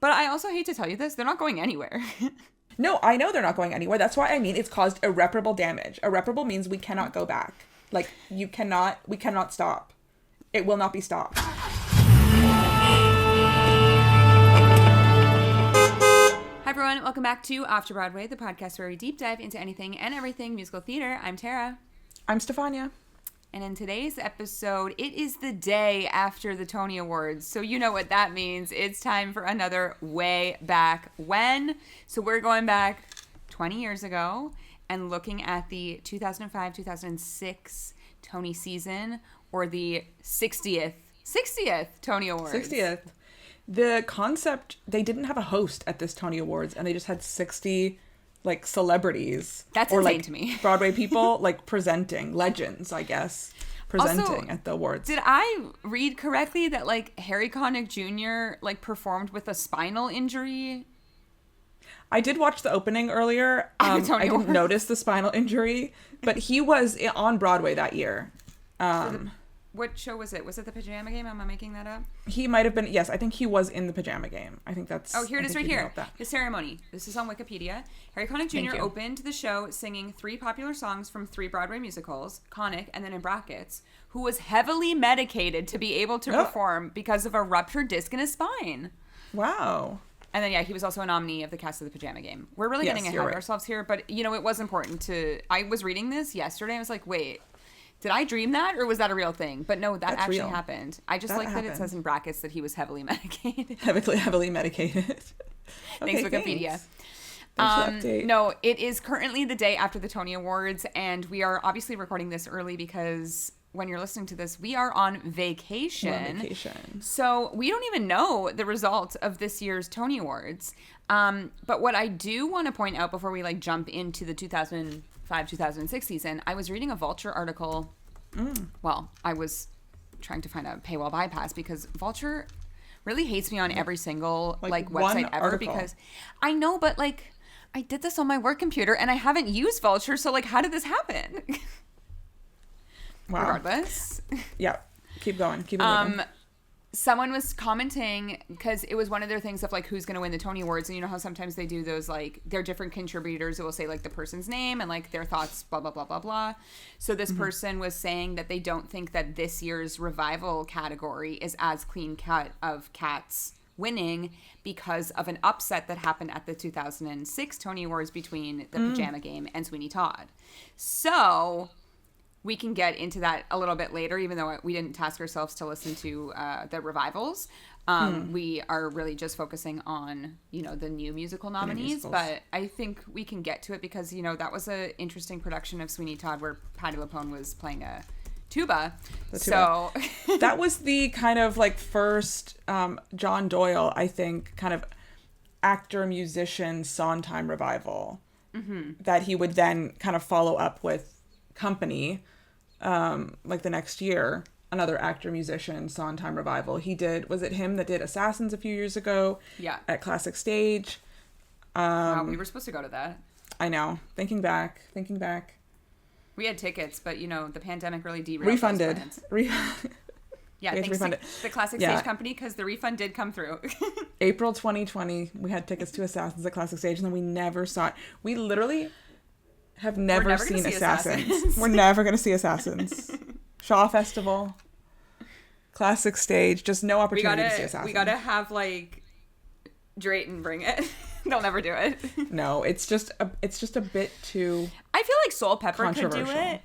But I also hate to tell you this, they're not going anywhere. No, I know they're not going anywhere. That's why I mean it's caused irreparable damage. Irreparable means we cannot go back. Like, we cannot stop. It will not be stopped. Hi everyone, welcome back to Off to Broadway, the podcast where we deep dive into anything and everything musical theater. I'm Tara. I'm Stefania. And in today's episode, it is the day after the Tony Awards. So you know what that means. It's time for another way back when. So we're going back 20 years ago and looking at the 2005-2006 Tony season, or the 60th Tony Awards. 60th. The concept, they didn't have a host at this Tony Awards, and they just had 60 like celebrities. That's or insane like to me. Broadway people like presenting, legends, I guess, presenting also, at the awards. Did I read correctly that like Harry Connick Jr. like performed with a spinal injury? I did watch the opening earlier. I didn't notice the spinal injury, but he was on Broadway that year. What show was it? Was it the Pajama Game? Am I making that up? He might have been. Yes, I think he was in the Pajama Game. I think that's. Oh, here it is right here. The ceremony. This is on Wikipedia. Harry Connick Jr. opened the show singing 3 popular songs from 3 Broadway musicals. Connick, and then in brackets, who was heavily medicated to be able to perform because of a ruptured disc in his spine. Wow. And then, yeah, he was also a nominee of the cast of the Pajama Game. We're really getting ahead of ourselves here, but, you know, it was important to... I was reading this yesterday, and I was like, wait, did I dream that, or was that a real thing? But no, that actually happened. I just like that it says in brackets that he was heavily medicated. Heavily medicated. Thanks, Wikipedia. No, it is currently the day after the Tony Awards, and we are obviously recording this early because... when you're listening to this, we are on vacation. So we don't even know the results of this year's Tony Awards. But what I do want to point out before we like jump into the 2005-2006 season, I was reading a Vulture article. Well, I was trying to find a paywall bypass because Vulture really hates me on every single like website ever article. Because I know, but like I did this on my work computer and I haven't used Vulture. So like, how did this happen? Wow. Regardless. Yeah. Keep going. Keep moving. Someone was commenting because it was one of their things of like who's going to win the Tony Awards, and you know how sometimes they do those like they're different contributors. It will say like the person's name and like their thoughts, blah blah blah blah blah. So this person was saying that they don't think that this year's revival category is as clean cut of Cats winning because of an upset that happened at the 2006 Tony Awards between the Pajama Game and Sweeney Todd. So we can get into that a little bit later, even though we didn't task ourselves to listen to the revivals. We are really just focusing on, you know, the new musical nominees. But I think we can get to it because, you know, that was an interesting production of Sweeney Todd where Patti LuPone was playing a tuba. So that was the kind of like first John Doyle, I think, kind of actor-musician Sondheim revival that he would then kind of follow up with Company, like the next year, another actor musician Sondheim revival. He did, was it him that did Assassins a few years ago? Yeah, at Classic Stage. Wow, we were supposed to go to that. I know. Thinking back, we had tickets, but you know the pandemic really derailed. Refunded. Yeah, thanks to the Classic Stage company because the refund did come through. April 2020, we had tickets to Assassins at Classic Stage, and then we never saw it. We literally have never seen Assassins. We're never going to see Assassins. Shaw Festival, Classic Stage, just no opportunity to see Assassins. We got to have like Drayton bring it. They'll never do it. No, it's just a bit too I feel like Soul Pepper could do it.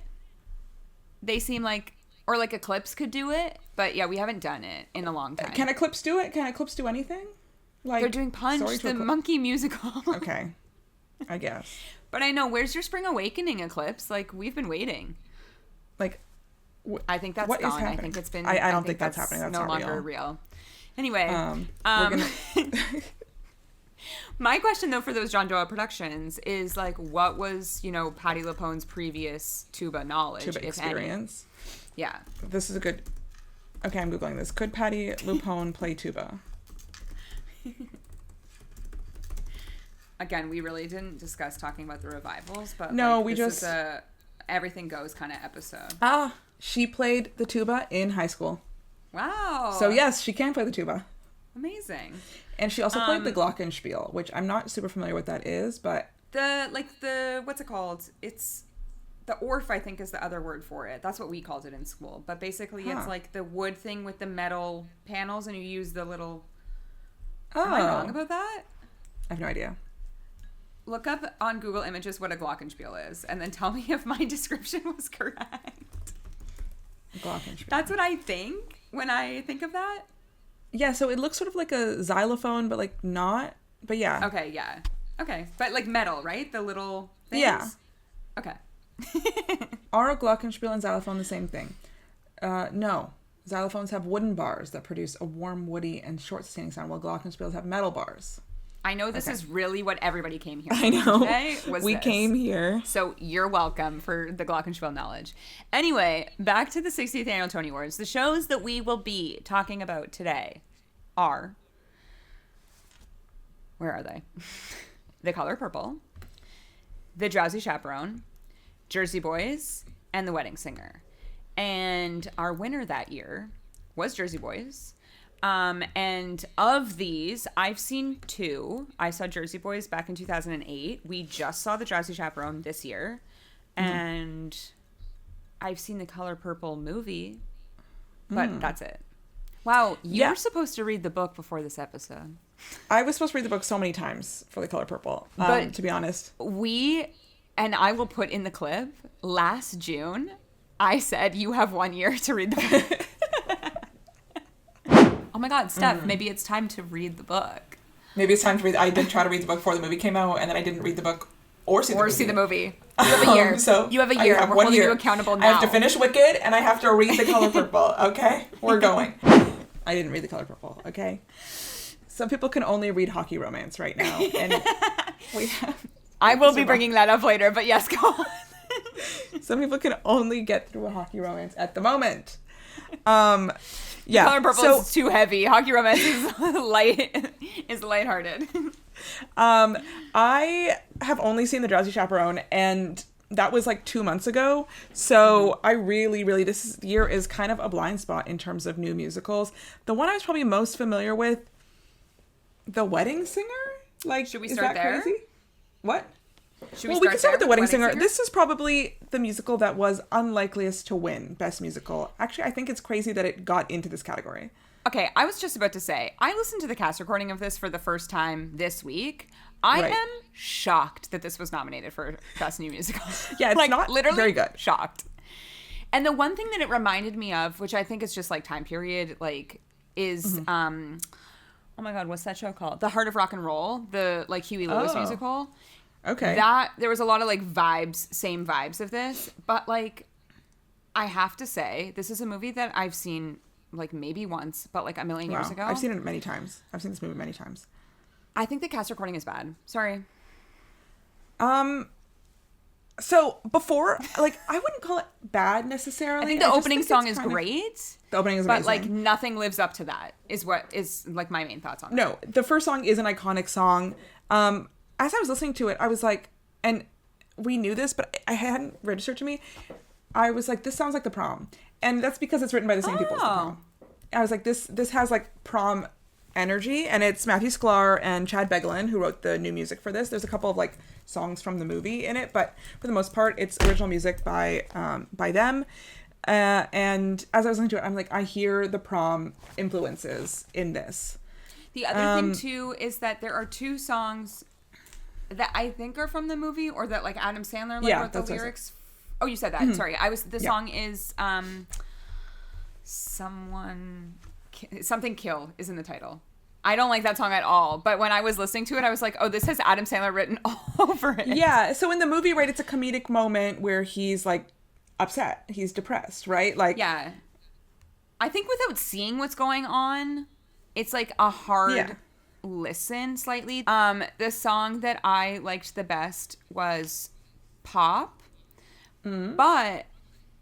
They seem like, or like Eclipse could do it, but yeah, we haven't done it in a long time. Can Eclipse do it? Can Eclipse do anything? Like they're doing Punch, the monkey musical. Okay, I guess. But I know, where's your Spring Awakening, Eclipse? Like, we've been waiting. Like, I think that's gone. I think it's been... I don't think that's happening. That's no not longer real. Anyway. We're gonna... My question, though, for those John Doyle productions is, like, what was, you know, Patti LuPone's previous tuba knowledge, tuba experience? Any? Yeah. This is a good... Okay, I'm Googling this. Could Patti LuPone play tuba? Again, we really didn't discuss talking about the revivals, but no, like, we this just is a everything goes kind of episode. She played the tuba in high school. Wow. So yes, she can play the tuba. Amazing. And she also played the glockenspiel, which I'm not super familiar with that is, but what's it called? It's the Orff, I think, is the other word for it. That's what we called it in school. But basically, it's like the wood thing with the metal panels, and you use the little. Am I wrong about that? I have no idea. Look up on Google Images what a glockenspiel is, and then tell me if my description was correct. Glockenspiel. That's what I think when I think of that. Yeah, so it looks sort of like a xylophone, but like not. But yeah. Okay, yeah. Okay, but like metal, right? The little things? Yeah. Okay. Are glockenspiel and xylophone the same thing? No. Xylophones have wooden bars that produce a warm, woody, and short-sustaining sound, while glockenspiels have metal bars. I know this is really what everybody came here for. I know. Today we came here. So you're welcome for the glockenspiel knowledge. Anyway, back to the 60th Annual Tony Awards. The shows that we will be talking about today are... Where are they? The Color Purple, The Drowsy Chaperone, Jersey Boys, and The Wedding Singer. And our winner that year was Jersey Boys. And of these, I've seen two. I saw Jersey Boys back in 2008. We just saw The Drowsy Chaperone this year. And I've seen the Color Purple movie, but that's it. Wow, you were supposed to read the book before this episode. I was supposed to read the book so many times for The Color Purple, but to be honest. And I will put in the clip, last June, I said, you have 1 year to read the book. Oh my God, Steph, maybe it's time to read the book. Maybe it's time to read. I did try to read the book before the movie came out, and then I didn't read the book or see the movie. You have a year. So you have a year. We're holding you accountable now. I have to finish Wicked, and I have to read The Color Purple, okay? We're going. I didn't read The Color Purple, okay? Some people can only read hockey romance right now, and I will be bringing that up later, but yes, go on. Some people can only get through a hockey romance at the moment. Yeah. Color Purple is too heavy. Hockey romance is lighthearted. I have only seen The Drowsy Chaperone, and that was like 2 months ago. So I really, this year is kind of a blind spot in terms of new musicals. The one I was probably most familiar with, The Wedding Singer? Like, should we start there? Crazy? What? We can start with The Wedding Singer. This is probably the musical that was unlikeliest to win Best Musical. Actually, I think it's crazy that it got into this category. Okay, I was just about to say, I listened to the cast recording of this for the first time this week. I am shocked that this was nominated for Best New Musical. Yeah, it's not literally very good. Shocked. And the one thing that it reminded me of, which I think is just like time period, like, is oh my God, what's that show called? The Heart of Rock and Roll, the like Huey Lewis musical. Okay. There was a lot of like same vibes of this, but like I have to say, this is a movie that I've seen like maybe once, but like a million years ago. I've seen it many times. I've seen this movie many times. I think the cast recording is bad. Sorry. So before, like, I wouldn't call it bad necessarily. I think the opening song is great. The opening is amazing. But like nothing lives up to that is what is like my main thoughts on it. No, the first song is an iconic song. As I was listening to it, I was like, and we knew this, but I hadn't registered to me. I was like, this sounds like The Prom. And that's because it's written by the same people as The Prom. I was like, this has like prom energy, and it's Matthew Sklar and Chad Beglin who wrote the new music for this. There's a couple of like songs from the movie in it, but for the most part, it's original music by them. And as I was listening to it, I'm like, I hear the prom influences in this. The other thing too is that there are two songs that I think are from the movie, or that like Adam Sandler wrote the lyrics. Oh, you said that. Mm-hmm. Sorry, the song is Something Kill is in the title. I don't like that song at all, but when I was listening to it, I was like, oh, this has Adam Sandler written all over it. Yeah, so in the movie, right, it's a comedic moment where he's like upset, he's depressed, right? Like, yeah. I think without seeing what's going on, it's like a hard listen slightly. The song that I liked the best was Pop, but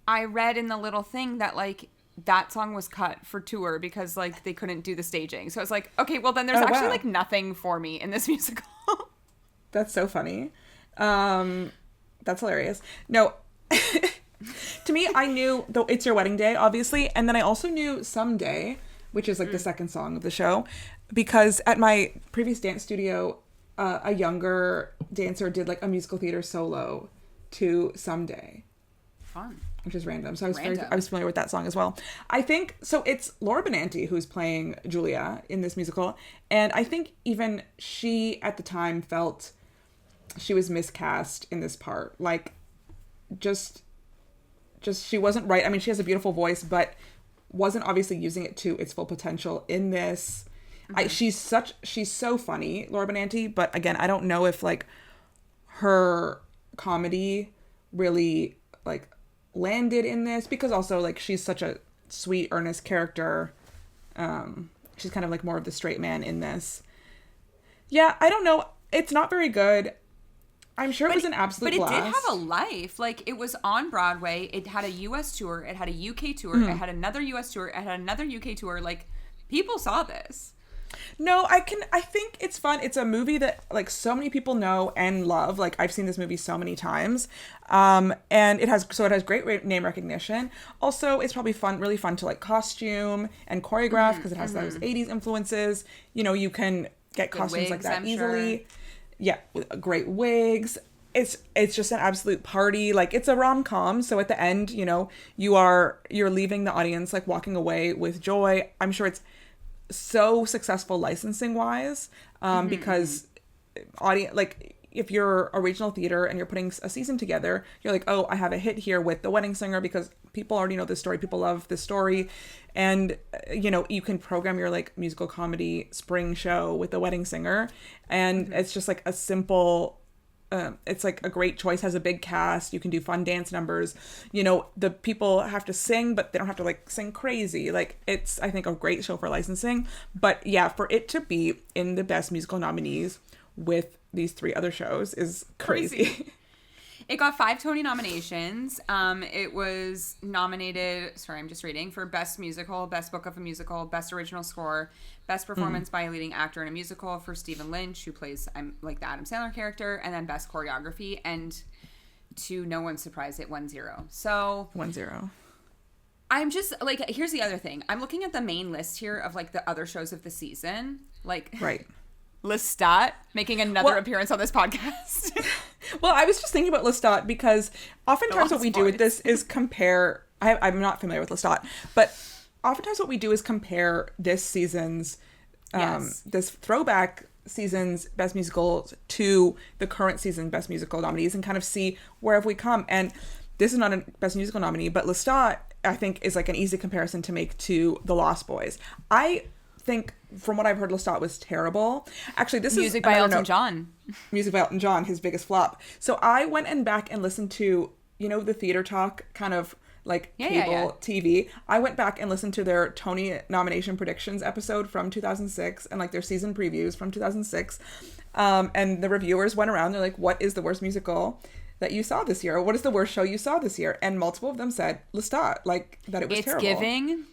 I read in the little thing that like that song was cut for tour because like they couldn't do the staging. So I was like, okay, well then there's actually like nothing for me in this musical. That's so funny. That's hilarious. No, to me, I knew though It's Your Wedding Day, obviously, and then I also knew Someday, which is like the second song of the show. because at my previous dance studio, a younger dancer did like a musical theater solo to Someday. Fun. Which is random. So I was familiar with that song as well. I think, so it's Laura Benanti who's playing Julia in this musical. And I think even she at the time felt she was miscast in this part. Like, just she wasn't right. I mean, she has a beautiful voice, but wasn't obviously using it to its full potential in this. Mm-hmm. She's so funny, Laura Benanti. But again, I don't know if like her comedy really like landed in this, because also like she's such a sweet, earnest character. She's kind of like more of the straight man in this. Yeah, I don't know. It's not very good. I'm sure it was an absolute blast. But it did have a life. Like, it was on Broadway. It had a U.S. tour. It had a UK tour. Mm. It had another U.S. tour. It had another UK tour. Like, people saw this. No, I think it's fun. It's a movie that, like, so many people know and love. Like, I've seen this movie so many times. And it has great name recognition. Also, it's probably really fun to, like, costume and choreograph, because it has those 80s influences. You know, you can get costumes like that easily. Sure. Yeah, with great wigs. It's just an absolute party. Like, it's a rom-com, so at the end, you know, you're leaving the audience like walking away with joy. I'm sure it's so successful licensing wise, because audience, like, if you're a regional theater and you're putting a season together, you're like, oh, I have a hit here with The Wedding Singer because people already know this story. People love this story. And, you know, you can program your like musical comedy spring show with The Wedding Singer. And it's just like a simple, it's like a great choice, has a big cast. You can do fun dance numbers. You know, the people have to sing, but they don't have to like sing crazy. Like, it's, I think, a great show for licensing. But yeah, for it to be in the Best Musical nominees with these 3 other shows is crazy. It got 5 Tony nominations. It was nominated, I'm just reading, for Best Musical, Best Book of a Musical, Best Original Score, Best Performance by a Leading Actor in a Musical for Stephen Lynch, who plays the Adam Sandler character, and then Best Choreography. And to no one's surprise, it won 0. So 1-0. I'm just, like, here's the other thing. I'm looking at the main list here of, like, the other shows of the season. Like, right. Lestat making another appearance on this podcast. Well, I was just thinking about Lestat because oftentimes what we do with this is compare. I'm not familiar with Lestat, but oftentimes what we do is compare this season's, this throwback season's Best Musicals to the current season Best Musical nominees and kind of see where have we come. And this is not a Best Musical nominee, but Lestat, I think, is like an easy comparison to make to The Lost Boys. I think, from what I've heard, Lestat was terrible. Actually, this Music by Elton John. Music by Elton John, his biggest flop. So I went back and listened to, you know, the Theater Talk kind of like cable TV. I went back and listened to their Tony nomination predictions episode from 2006 and like their season previews from 2006. And the reviewers went around. They're like, what is the worst musical that you saw this year? Or what is the worst show you saw this year? And multiple of them said Lestat, like that it was terrible. It's giving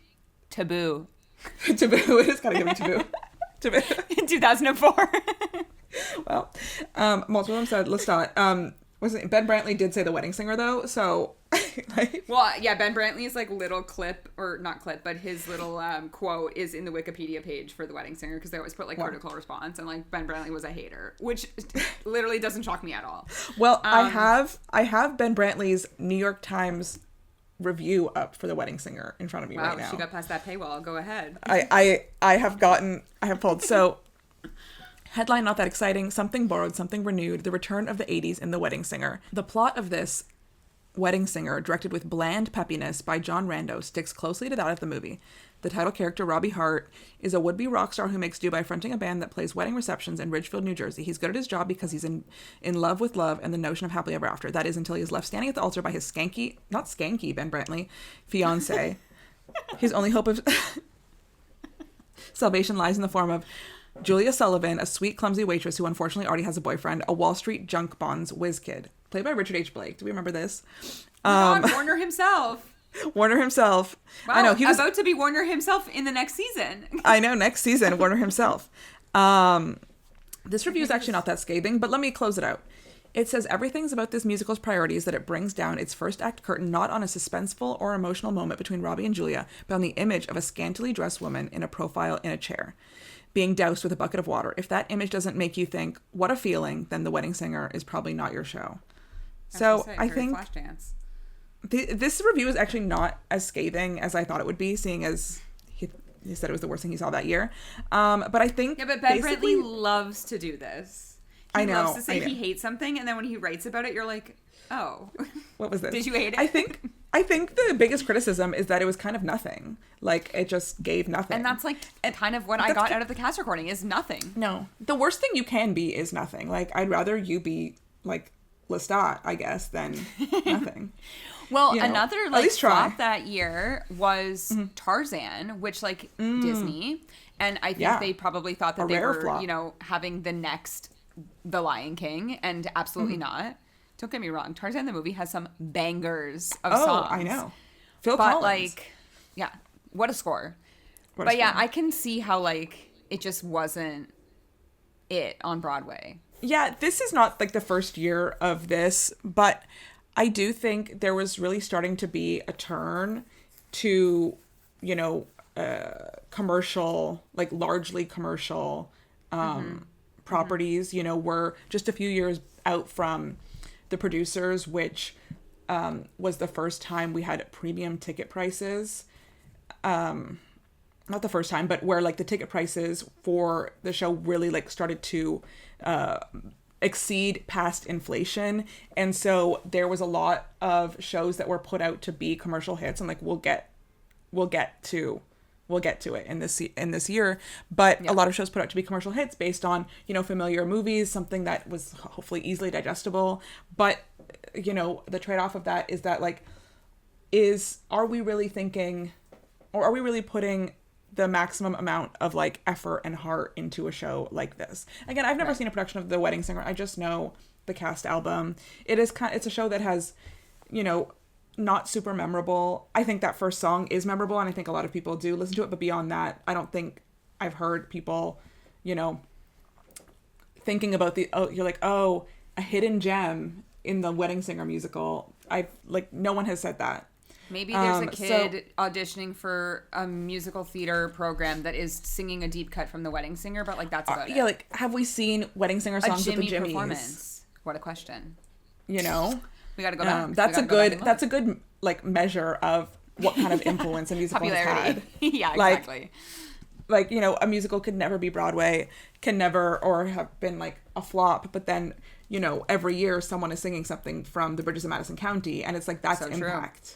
Taboo. Taboo. It is kind of giving Taboo. Taboo. In 2004. Well, multiple of them said Lestat. Wasn't Ben Brantley did say The Wedding Singer though, so like, well, yeah, Ben Brantley's like little clip, or not clip, but his little quote is in the Wikipedia page for The Wedding Singer, because they always put like critical response, and like Ben Brantley was a hater, which literally doesn't shock me at all. Well, I have Ben Brantley's New York Times review up for The Wedding Singer in front of me right now. Wow, she got past that paywall. Go ahead. I have pulled. So, headline not that exciting. Something borrowed, something renewed. The return of the 80s in The Wedding Singer. The plot of this Wedding Singer, directed with bland peppiness by John Rando, sticks closely to that of the movie. The title character, Robbie Hart, is a would-be rock star who makes do by fronting a band that plays wedding receptions in Ridgefield, New Jersey. He's good at his job because he's in love with love and the notion of happily ever after. That is until he is left standing at the altar by his Ben Brantley, fiancé. His only hope of salvation lies in the form of Julia Sullivan, a sweet, clumsy waitress who unfortunately already has a boyfriend, a Wall Street junk bonds whiz kid, played by Richard H. Blake. Do we remember this? Warner himself. Warner himself. Wow, I know he was about to be Warner himself in the next season. I know, next season, Warner himself. This review is actually not that scathing, but let me close it out. It says everything's about this musical's priorities that it brings down its first act curtain not on a suspenseful or emotional moment between Robbie and Julia, but on the image of a scantily dressed woman in a profile in a chair. being doused with a bucket of water. If that image doesn't make you think, what a feeling, then The Wedding Singer is probably not your show. So I think this review is actually not as scathing as I thought it would be, seeing as he said it was the worst thing he saw that year. But I think... Yeah, but Ben Bradley loves to do this. He loves to say he hates something, and then when he writes about it, you're like, oh. What was this? Did you hate it? I think the biggest criticism is that it was kind of nothing. Like, it just gave nothing. And that's, like, kind of what I got out of the cast recording, is nothing. No. The worst thing you can be is nothing. Like, I'd rather you be, like, Lestat, I guess, than nothing. Well, another, like, flop that year was Tarzan, which, like, Disney. And I think they probably thought that they were, flop. Having the next The Lion King, and absolutely not. Don't get me wrong. Tarzan the movie has some bangers of songs. Oh, I know. Phil Collins. Like, yeah, what a score. Yeah, I can see how, like, it just wasn't it on Broadway. Yeah, this is not, like, the first year of this, but I do think there was really starting to be a turn to, commercial, like, largely commercial properties. We're just a few years out from The Producers, which was the first time we had premium ticket prices. Not the first time, but where, like, the ticket prices for the show really, like, started to exceed past inflation. And so there was a lot of shows that were put out to be commercial hits, and, like, we'll get to it in this year, but a lot of shows put out to be commercial hits based on, familiar movies, something that was hopefully easily digestible. But, the trade-off of that is that, like, are we really thinking, or are we really putting the maximum amount of, like, effort and heart into a show like this? Again, I've never seen a production of The Wedding Singer. I just know the cast album. It's a show that has, not super memorable. I think that first song is memorable, and I think a lot of people do listen to it, but beyond that, I don't think I've heard people, thinking about a hidden gem in the Wedding Singer musical. No one has said that. Maybe there's a kid auditioning for a musical theater program that is singing a deep cut from The Wedding Singer, but, like, that's about it. Yeah, like, have we seen Wedding Singer songs with the Jimmies? Performance. What a question. We gotta go back. That's a good like measure of what kind of influence a musical has had. Yeah, exactly. Like, a musical could never be Broadway, can never, or have been, like, a flop, but then, every year someone is singing something from The Bridges of Madison County, and it's like, that's impact. True.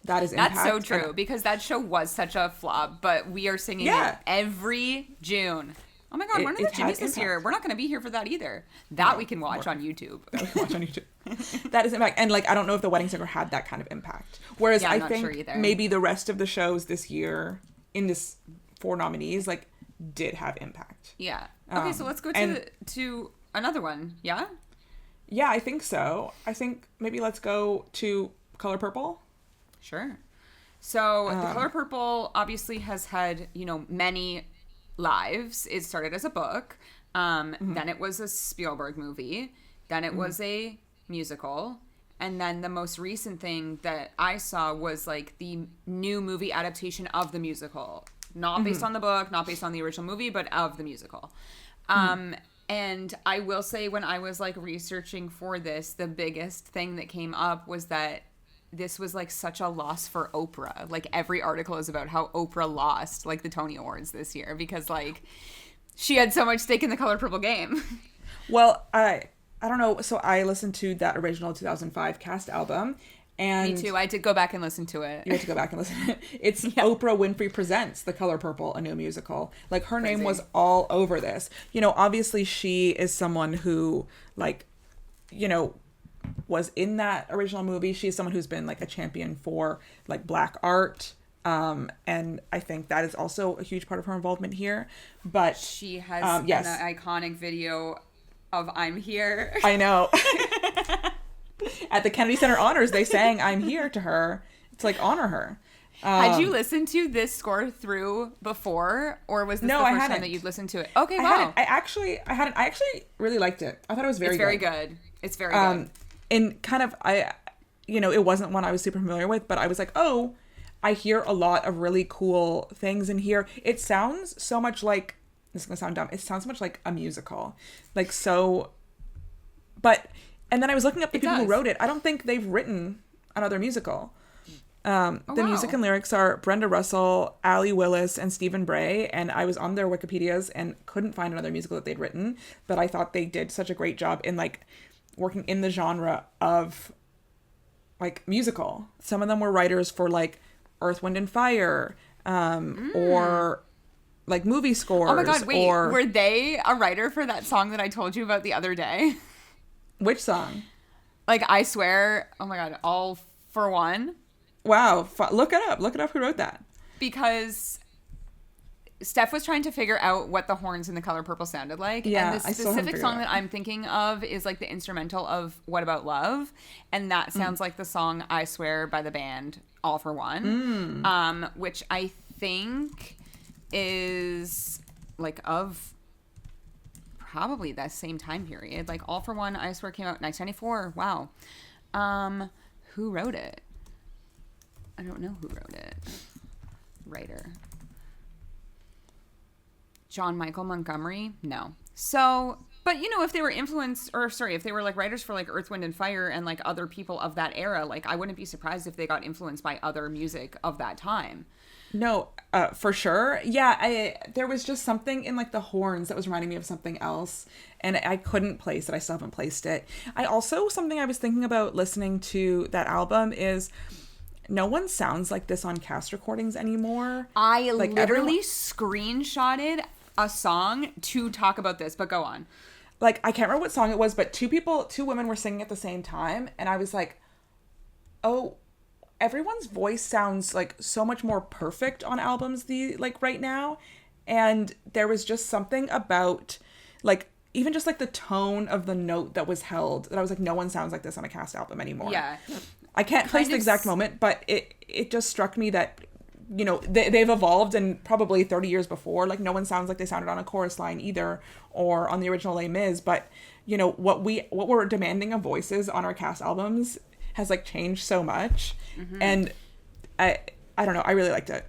That is impact. That's so true, because that show was such a flop, but we are singing it every June. Oh my God, when are the Jimmies this year? We're not going to be here for that either. We can watch on YouTube. That is impact. And, like, I don't know if The Wedding Singer had that kind of impact. Whereas I think maybe the rest of the shows this year in this 4 nominees, like, did have impact. Yeah. Okay, so let's go to another one. Yeah? Yeah, I think so. I think maybe let's go to Color Purple. Sure. So The Color Purple obviously has had, many lives. It started as a book. Then it was a Spielberg movie. Then it was a musical. And then the most recent thing that I saw was, like, the new movie adaptation of the musical. Not based on the book, not based on the original movie, but of the musical. And I will say, when I was, like, researching for this, the biggest thing that came up was that this was, like, such a loss for Oprah. Like, every article is about how Oprah lost, like, the Tony Awards this year because, like, she had so much stake in the Color Purple game. Well, I don't know. So I listened to that original 2005 cast album. And me too. I did go back and listen to it. You had to go back and listen to it. It's Oprah Winfrey Presents The Color Purple, a new musical. Like, her name was all over this. Obviously she is someone who, like, was in that original movie. She's someone who's been, like, a champion for, like, Black art. And I think that is also a huge part of her involvement here. But she has an iconic video of I'm Here. I know. At the Kennedy Center Honors, they sang I'm Here to her to, like, honor her. Had you listened to this score through before, or was this the first time that you'd listened to it? Okay, wow. I actually really liked it. I thought it was very good. It's very good. And kind of, it wasn't one I was super familiar with, but I was like, oh, I hear a lot of really cool things in here. It sounds so much like this is gonna sound dumb, it sounds much like a musical, like so. But and then I was looking up the people who wrote it. I don't think they've written another musical. The music and lyrics are Brenda Russell, Allie Willis, and Stephen Bray, and I was on their Wikipedias and couldn't find another musical that they'd written, but I thought they did such a great job in like working in the genre of like musical. Some of them were writers for like Earth, Wind and Fire, or like movie scores. Oh my god, wait, were they a writer for that song that I told you about the other day? Which song? Like, I swear, oh my god, All for One. Wow, look it up who wrote that. Because Steph was trying to figure out what the horns in The Color Purple sounded like. Yeah, and the specific song that I'm thinking of is like the instrumental of What About Love? And that sounds like the song I Swear by the band All for One. Which I think is like of probably that same time period. Like All for One, I Swear came out in 1994. Wow. Who wrote it? I don't know who wrote it. Writer. John Michael Montgomery? No. So, but you know, if they were if they were like writers for like Earth, Wind and Fire and like other people of that era, like I wouldn't be surprised if they got influenced by other music of that time. No, for sure. Yeah, there was just something in like the horns that was reminding me of something else, and I couldn't place it. I still haven't placed it. Something I was thinking about listening to that album is no one sounds like this on cast recordings anymore. I like literally screenshotted a song to talk about this, but go on. Like, I can't remember what song it was, but two women were singing at the same time, and I was like, oh, everyone's voice sounds like so much more perfect on albums right now. And there was just something about like even just like the tone of the note that was held that I was like, no one sounds like this on a cast album anymore. Yeah. I can't place the exact moment, but it just struck me that, you know, they've evolved, and probably 30 years before, like no one sounds like they sounded on a chorus line either or on the original Les Mis. But, you know, what we're demanding of voices on our cast albums has like changed so much. And I don't know, I really liked it.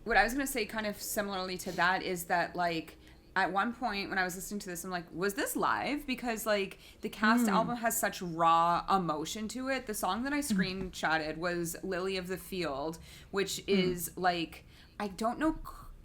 What I was going to say kind of similarly to that is that like at one point when I was listening to this, I'm like, was this live? Because like the cast album has such raw emotion to it. The song that I screenshotted was Lily of the Field, which is like, I don't know,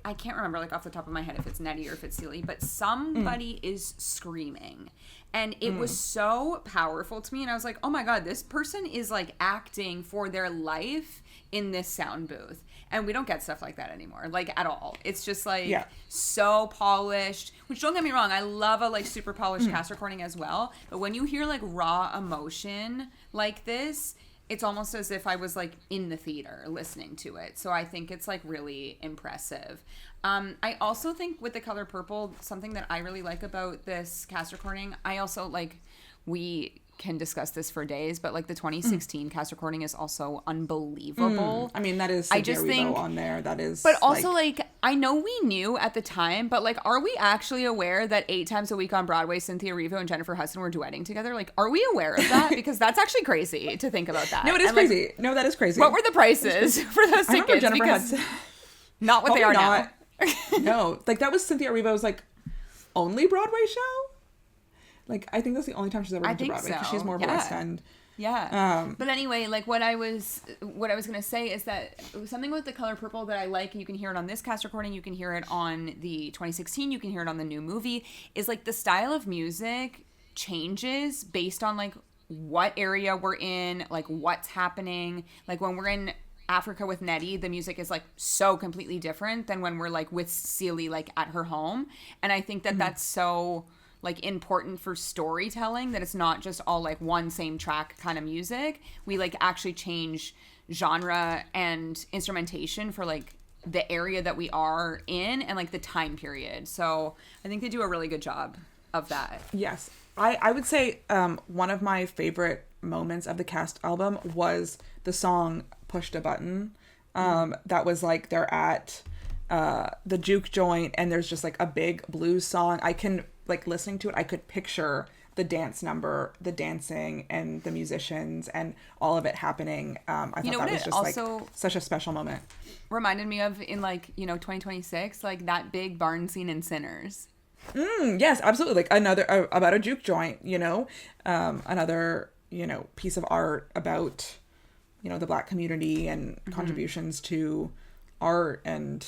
I can't remember like off the top of my head if it's Nettie or if it's Celie, but somebody is screaming. And it was so powerful to me. And I was like, oh my God, this person is like acting for their life in this sound booth. And we don't get stuff like that anymore, like at all. It's just like so polished, which don't get me wrong, I love a like super polished cast recording as well. But when you hear like raw emotion like this, it's almost as if I was like in the theater listening to it. So I think it's like really impressive. I also think with The Color Purple, something that I really like about this cast recording, I also like, we can discuss this for days, but like the 2016 cast recording is also unbelievable. I mean, that is Cynthia Erivo on there. That is, but also like I know we knew at the time, but like, are we actually aware that 8 times a week on Broadway, Cynthia Erivo and Jennifer Hudson were duetting together? Like, are we aware of that? Because that's actually crazy to think about that. No, it is crazy. Like, no, that is crazy. What were the prices for those tickets? Jennifer Hudson. Not what they are now. No, like that was Cynthia Erivo's like only Broadway show. Like, I think that's the only time she's ever been to Broadway, because she's more of a West End. Yeah. But anyway, like what I was going to say is that something with The Color Purple that I like, and you can hear it on this cast recording, you can hear it on the 2016, you can hear it on the new movie, is like the style of music changes based on like what area we're in, like what's happening. Like when we're in Africa with Nettie, the music is like so completely different than when we're like with Celie, like at her home. And I think that that's so like important for storytelling, that it's not just all like one same track kind of music. We like actually change genre and instrumentation for like the area that we are in and like the time period. So I think they do a really good job of that. Yes. I would say one of my favorite moments of the cast album was the song Pushed a Button. That was like they're at the juke joint and there's just like a big blues song. I can, like, listening to it, I could picture the dance number, the dancing, and the musicians, and all of it happening. I thought that was just like such a special moment. Reminded me of in like, 2026, like that big barn scene in Sinners. Yes, absolutely. Like another about a juke joint, another, piece of art about, the Black community and contributions to art and,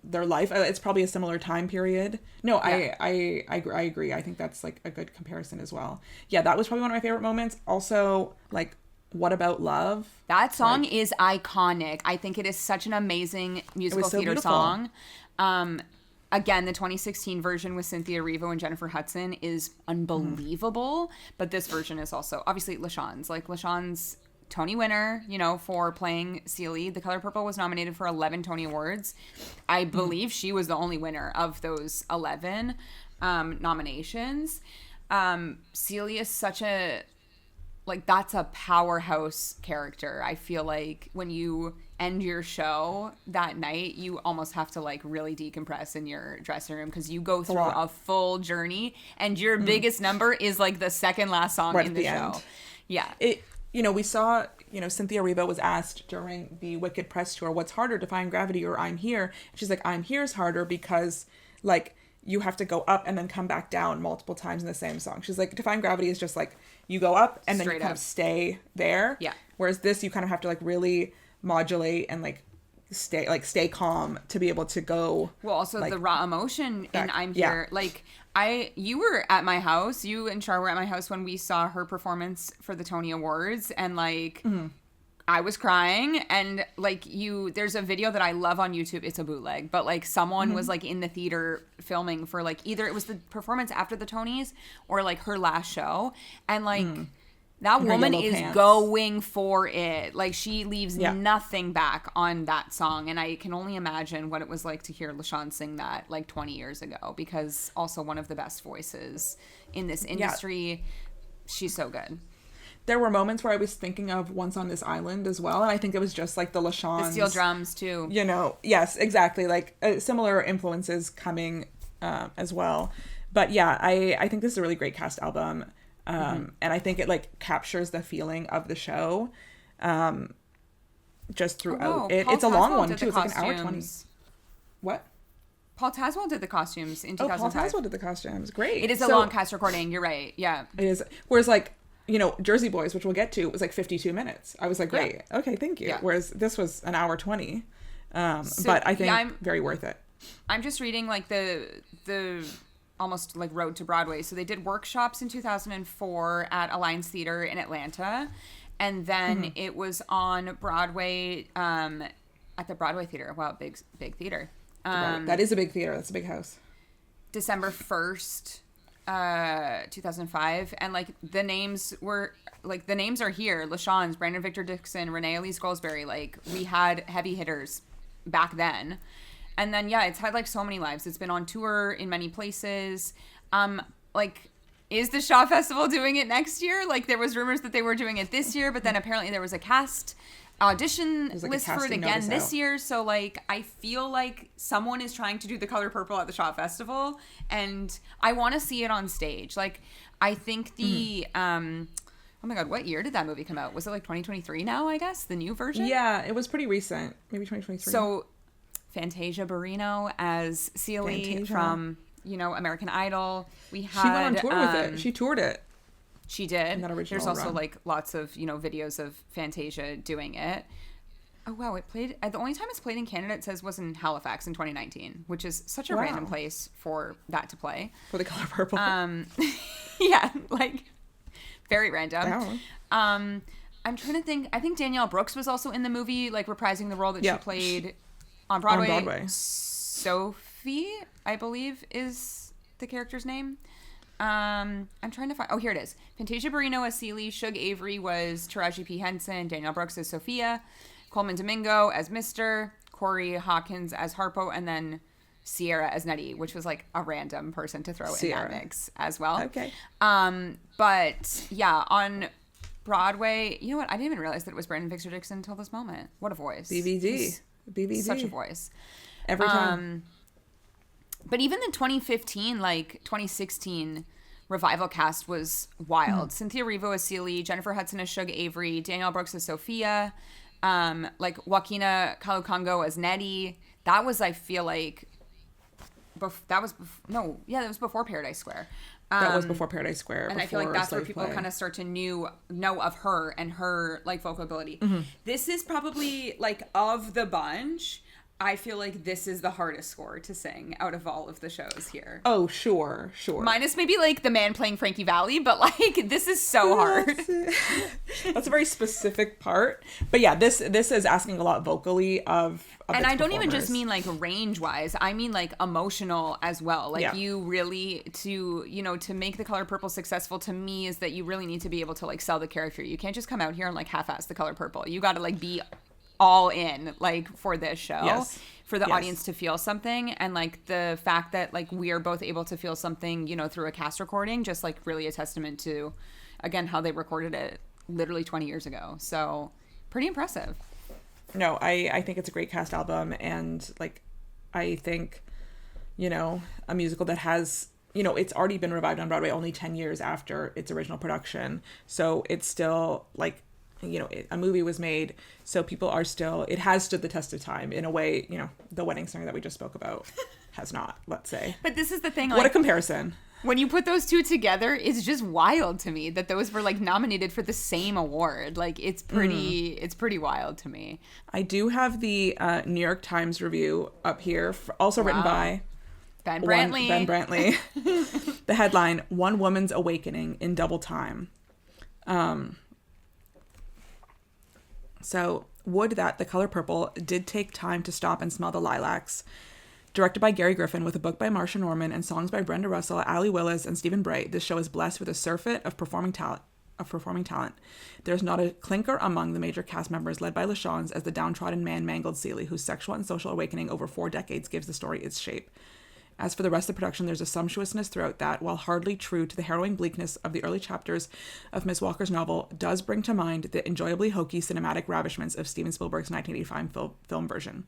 their life. It's probably a similar time period. No, yeah. I agree. I think that's like a good comparison as well. Yeah, that was probably one of my favorite moments. Also, like, What About Love? That song is iconic. I think it is such an amazing musical theater song. Again, the 2016 version with Cynthia Erivo and Jennifer Hudson is unbelievable. But this version is also, obviously, LaShawne's. Like, LaShawne's Tony winner, for playing Celie. The Color Purple was nominated for 11 Tony Awards. I believe she was the only winner of those 11 nominations. Celie is such a... like, that's a powerhouse character. I feel like when you end your show that night, you almost have to, like, really decompress in your dressing room because you go through a full journey, and your biggest number is, like, the second last song in the show. End. Yeah. We saw, Cynthia Erivo was asked during the Wicked press tour, what's harder, Defying Gravity or I'm Here? And she's like, I'm Here is harder because, like, you have to go up and then come back down multiple times in the same song. She's like, Defying Gravity is just like, you go up and then you kind of stay there. Yeah. Whereas this, you kind of have to like really modulate and like stay calm to be able to go. Well, also like, the raw emotion in I'm Here. Yeah. You were at my house, you and Char were at my house when we saw her performance for the Tony Awards, and like, I was crying, and like there's a video that I love on YouTube. It's a bootleg, but like someone was like in the theater filming for like either it was the performance after the Tonys or like her last show, and like that woman is going for it. Like she leaves nothing back on that song, and I can only imagine what it was like to hear LaShawn sing that like 20 years ago, because also one of the best voices in this industry. Yeah. She's so good. There were moments where I was thinking of Once on This Island as well, and I think it was just like the LaShawn, the steel drums too. Yes, exactly. Like similar influences coming as well. But yeah, I think this is a really great cast album, and I think it like captures the feeling of the show, just throughout it. It's a long one too. It's like an hour 20. What? Paul Tazwell did the costumes in 2005. Oh, Paul Tazwell did the costumes. Great. It is a long cast recording. You're right. Yeah. It is. Whereas like, Jersey Boys, which we'll get to, was like 52 minutes. I was like, great. Yeah. Okay, thank you. Yeah. Whereas this was an hour 20. But I think very worth it. I'm just reading like the almost like road to Broadway. So they did workshops in 2004 at Alliance Theater in Atlanta. And then it was on Broadway at the Broadway Theater. Wow, big theater. That is a big theater. That's a big house. December 1st. 2005, and like the names are here: LaShawn's, Brandon Victor Dixon, Renee Elise Goldsberry. Like we had heavy hitters back then, and then it's had like so many lives. It's been on tour in many places. Like, is the Shaw Festival doing it next year? Like there was rumors that they were doing it this year, but then apparently there was a cast audition list for it again this year. So like I feel like someone is trying to do The Color Purple at the Shaw Festival, and I want to see it on stage. Like I think the oh my god, what year did that movie come out? Was it like 2023 now, I guess, the new version? Yeah, it was pretty recent, maybe 2023. So Fantasia Barrino as Celie from American Idol. She went on tour with it. She toured it. She did. There's also like lots of videos of Fantasia doing it. Oh wow, it played. The only time it's played in Canada, it says, was in Halifax in 2019, which is such a random place for that to play. For The Color Purple. Yeah, like very random. I'm trying to think. I think Danielle Brooks was also in the movie, like reprising the role that she played on Broadway. On Broadway. Sophie, I believe, is the character's name. I'm trying to find. Oh, here it is. Fantasia Barrino as Celie, Shug Avery was Taraji P. Henson, Danielle Brooks as Sophia, Coleman Domingo as Mr., Corey Hawkins as Harpo, and then Sierra as Nettie, which was like a random person to throw in that mix as well. Okay. But yeah, on Broadway, you know what? I didn't even realize that it was Brandon Victor Dixon until this moment. What a voice. BVD. Such a voice. Every time. But even in 2015, like 2016 revival cast was wild. Cynthia Erivo as Celie, Jennifer Hudson as Suge Avery, Danielle Brooks as Sophia, like Joaquina Kalukango as Nettie. That was, I feel like, that was before Paradise Square. That was before Paradise Square. And I feel like that's where people kind of start to know of her and her like vocal ability. This is probably like, of the bunch, I feel like this is the hardest score to sing out of all of the shows here. Oh, sure. Minus maybe like the man playing Frankie Valli, but like this is so hard. That's a very specific part. But yeah, this is asking a lot vocally of and I don't even performers. just mean like range wise. I mean like emotional as well. Like you really to make The Color Purple successful to me is that you really need to be able to like sell the character. You can't just come out here and like half-ass The Color Purple. You got to like be all in like for this show, for the audience to feel something. And like the fact that like we are both able to feel something, through a cast recording, just like really a testament to, again, how they recorded it literally 20 years ago. So pretty impressive. No, I think it's a great cast album. And like, I think, a musical that has, it's already been revived on Broadway only 10 years after its original production. So it's still like, a movie was made, so people are still, it has stood the test of time in a way, The Wedding Singer that we just spoke about has not, let's say. But this is the thing. What a comparison. When you put those two together, it's just wild to me that those were like nominated for the same award. Like it's pretty wild to me. I do have the New York Times review up here, also written by Ben Brantley. Ben Brantley. The headline, "One Woman's Awakening in Double Time." So, would that The Color Purple did take time to stop and smell the lilacs. Directed by Gary Griffin with a book by Marcia Norman and songs by Brenda Russell, Ali Willis, and Stephen Bright, this show is blessed with a surfeit of performing talent. There's not a clinker among the major cast members, led by LaShawns as the downtrodden man-mangled Celie, whose sexual and social awakening over 4 decades gives the story its shape. As for the rest of the production, there's a sumptuousness throughout that, while hardly true to the harrowing bleakness of the early chapters of Miss Walker's novel, does bring to mind the enjoyably hokey cinematic ravishments of Steven Spielberg's 1985 film version.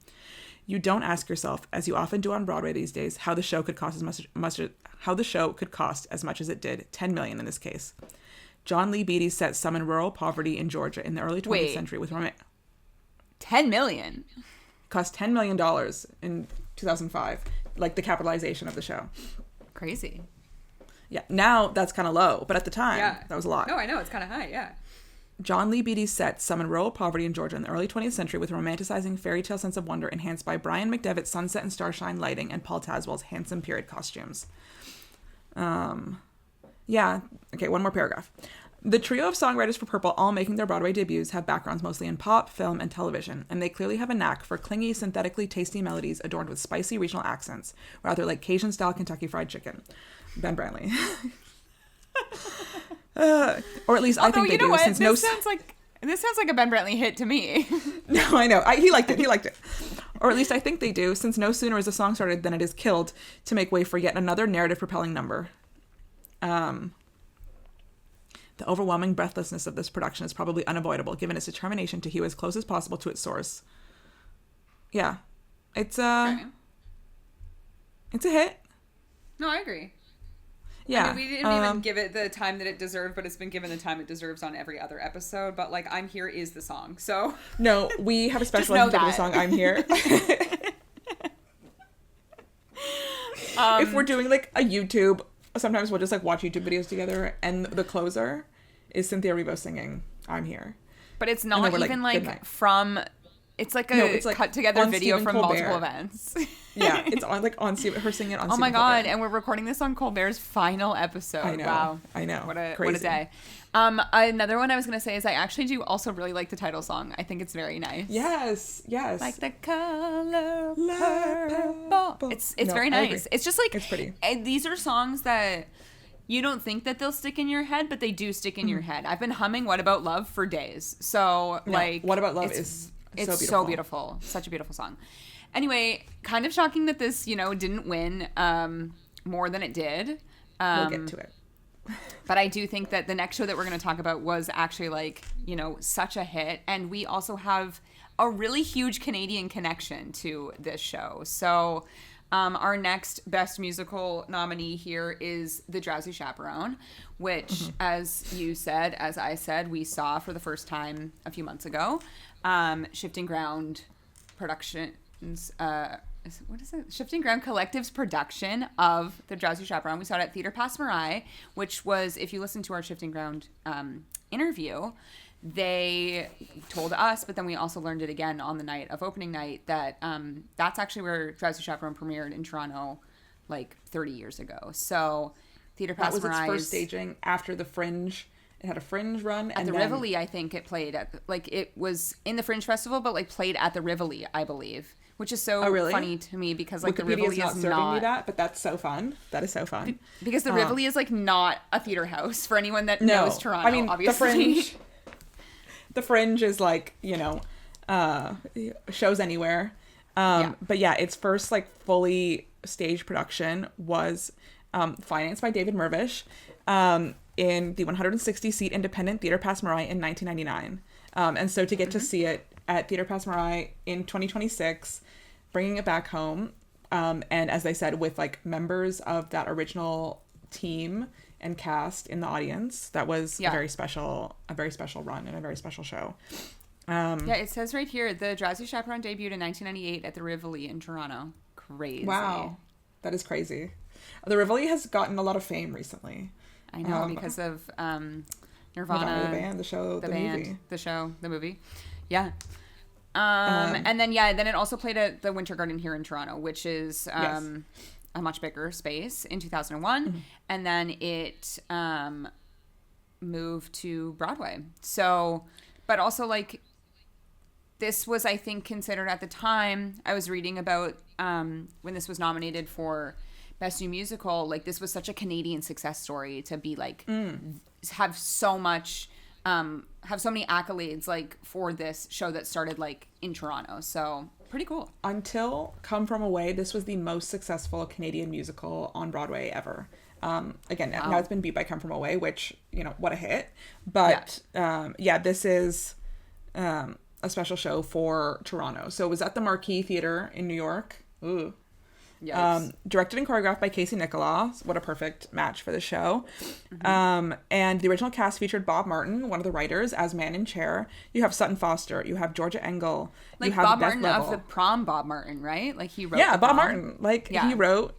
You don't ask yourself, as you often do on Broadway these days, how the show could cost as much as it did, $10 million in this case. John Lee Beatty's set summoned rural poverty in Georgia in the early 20th century with $10 million cost $10 million in 2005. Like the capitalization of the show. Crazy. Yeah. Now that's kind of low, but at the time, that was a lot. No, I know. It's kind of high. Yeah. John Lee Beatty's set summoned rural poverty in Georgia in the early 20th century with a romanticizing fairy tale sense of wonder enhanced by Brian McDevitt's sunset and starshine lighting and Paul Tazwell's handsome period costumes. Yeah. Okay, one more paragraph. The trio of songwriters for Purple, all making their Broadway debuts, have backgrounds mostly in pop, film, and television, and they clearly have a knack for clingy, synthetically tasty melodies adorned with spicy regional accents, rather like Cajun-style Kentucky Fried Chicken. Ben Brantley. Or at least I think they do. Since this sounds like a Ben Brantley hit to me. No, I know. He liked it. Or at least I think they do, since no sooner is a song started than it is killed to make way for yet another narrative-propelling number. The overwhelming breathlessness of this production is probably unavoidable, given its determination to hew as close as possible to its source. Yeah. It's a hit. No, I agree. Yeah. I mean, we didn't even give it the time that it deserved, but it's been given the time it deserves on every other episode. But, like, I'm Here is the song, so... No, we have a special episode of the song I'm Here. If we're doing, like, a YouTube... Sometimes we'll just like watch YouTube videos together, and the closer is Cynthia Erivo singing "I'm Here." But it's not even like from. It's like it's like cut together video Stephen from Colbert. multiple events. Yeah, it's on her singing it on. Oh Stephen my god! Colbert. And we're recording this on Colbert's final episode. I know. Wow, I know. What a day. Another one I was gonna say is I actually do also really like the title song. I think it's very nice. Yes. Like the color purple. It's very nice. It's just like it's pretty. These are songs that you don't think that they'll stick in your head, but they do stick in your head. I've been humming "What About Love" for days. So like, "What About Love" is so beautiful. Such a beautiful song. Anyway, kind of shocking that this didn't win more than it did. We'll get to it. But I do think that the next show that we're going to talk about was actually like, such a hit. And we also have a really huge Canadian connection to this show. So Our next Best Musical nominee here is The Drowsy Chaperone, which, as you said, as I said, we saw for the first time a few months ago. Shifting Ground Productions, what is it? Shifting Ground Collective's production of The Drowsy Chaperone. We saw it at Theatre Passe Muraille, which was, if you listen to our Shifting Ground interview, they told us, but then we also learned it again on the night of opening night, that that's actually where Drowsy Chaperone premiered in Toronto like 30 years ago. So Theatre Passe Muraille, that was its first staging after the Fringe. It had a Fringe run. At the Rivoli, I think it played at, like, it was in the Fringe Festival, but like played at the Rivoli, I believe. Which is so funny to me because like Wikipedia's the Rivoli not is serving not me that, but that's so fun. That is so fun. Because the Rivoli is like not a theater house for anyone that knows Toronto. I mean, obviously. The Fringe is like, you know, shows anywhere. But yeah, its first like fully staged production was financed by David Mirvish in the 160-seat independent Theatre Passe Muraille in 1999. And so to get to see it at Theatre Passe Muraille in 2026, bringing it back home, and as I said, with like members of that original team and cast in the audience, that was a very special run and a very special show. It says right here, The Drowsy Chaperone debuted in 1998 at the Rivoli in Toronto. Crazy. Wow. That is crazy. The Rivoli has gotten a lot of fame recently. I know, because of Nirvana, the band, the show, the movie. The show, the movie. Yeah. And then it also played at the Winter Garden here in Toronto, which is a much bigger space in 2001. And then it moved to Broadway. So, but also like this was, I think, considered at the time, I was reading about when this was nominated for Best New Musical, like this was such a Canadian success story to be like, have so many accolades like for this show that started like in Toronto. So pretty cool. Until Come From Away, this was the most successful Canadian musical on Broadway ever. Again, now it's been beat by Come From Away, which, you know, what a hit. But this is a special show for Toronto. So it was at the Marquee Theatre in New York. Ooh. Directed and choreographed by Casey Nicholaw. What a perfect match for the show. And the original cast featured Bob Martin, one of the writers, as Man in Chair. You have Sutton Foster. You have Georgia Engel. Like you have Bob Beth Martin Level. of the Prom Bob Martin, right? Like he wrote Bob Martin. Like he wrote.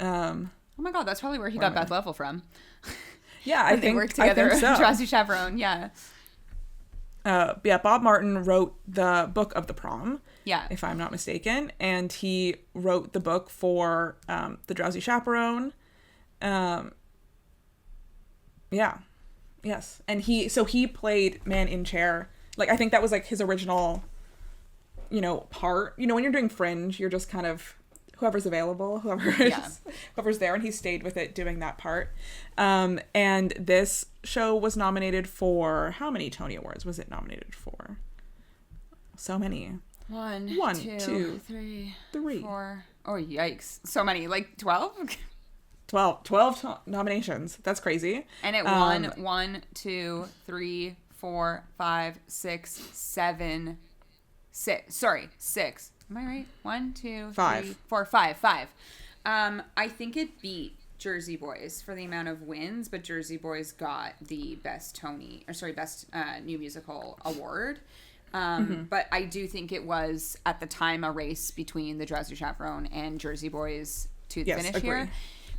Oh my God, that's probably where he got Beth Level from. Yeah, I think they worked together. I think so. Drowsy Chaperone, Bob Martin wrote the book of The Prom. Yeah. If I'm not mistaken. And he wrote the book for The Drowsy Chaperone. Yes. And he played Man in Chair. Like, I think that was like his original, you know, part. You know, when you're doing Fringe, you're just kind of whoever's available, whoever's there. And he stayed with it doing that part. And this show was nominated for, how many Tony Awards was it nominated for? So many. One, two, three, 4. Oh, yikes. So many. Like 12? 12 nominations. That's crazy. And it won 1, 2, 3, 4, 5, 6, 7, 6. Sorry, 6. Am I right? 1, 2, 5. 3, 4, 5. 5. I think it beat Jersey Boys for the amount of wins, but Jersey Boys got the best new musical award. But I do think it was at the time a race between The Drowsy Chaperone and Jersey Boys to the finish here.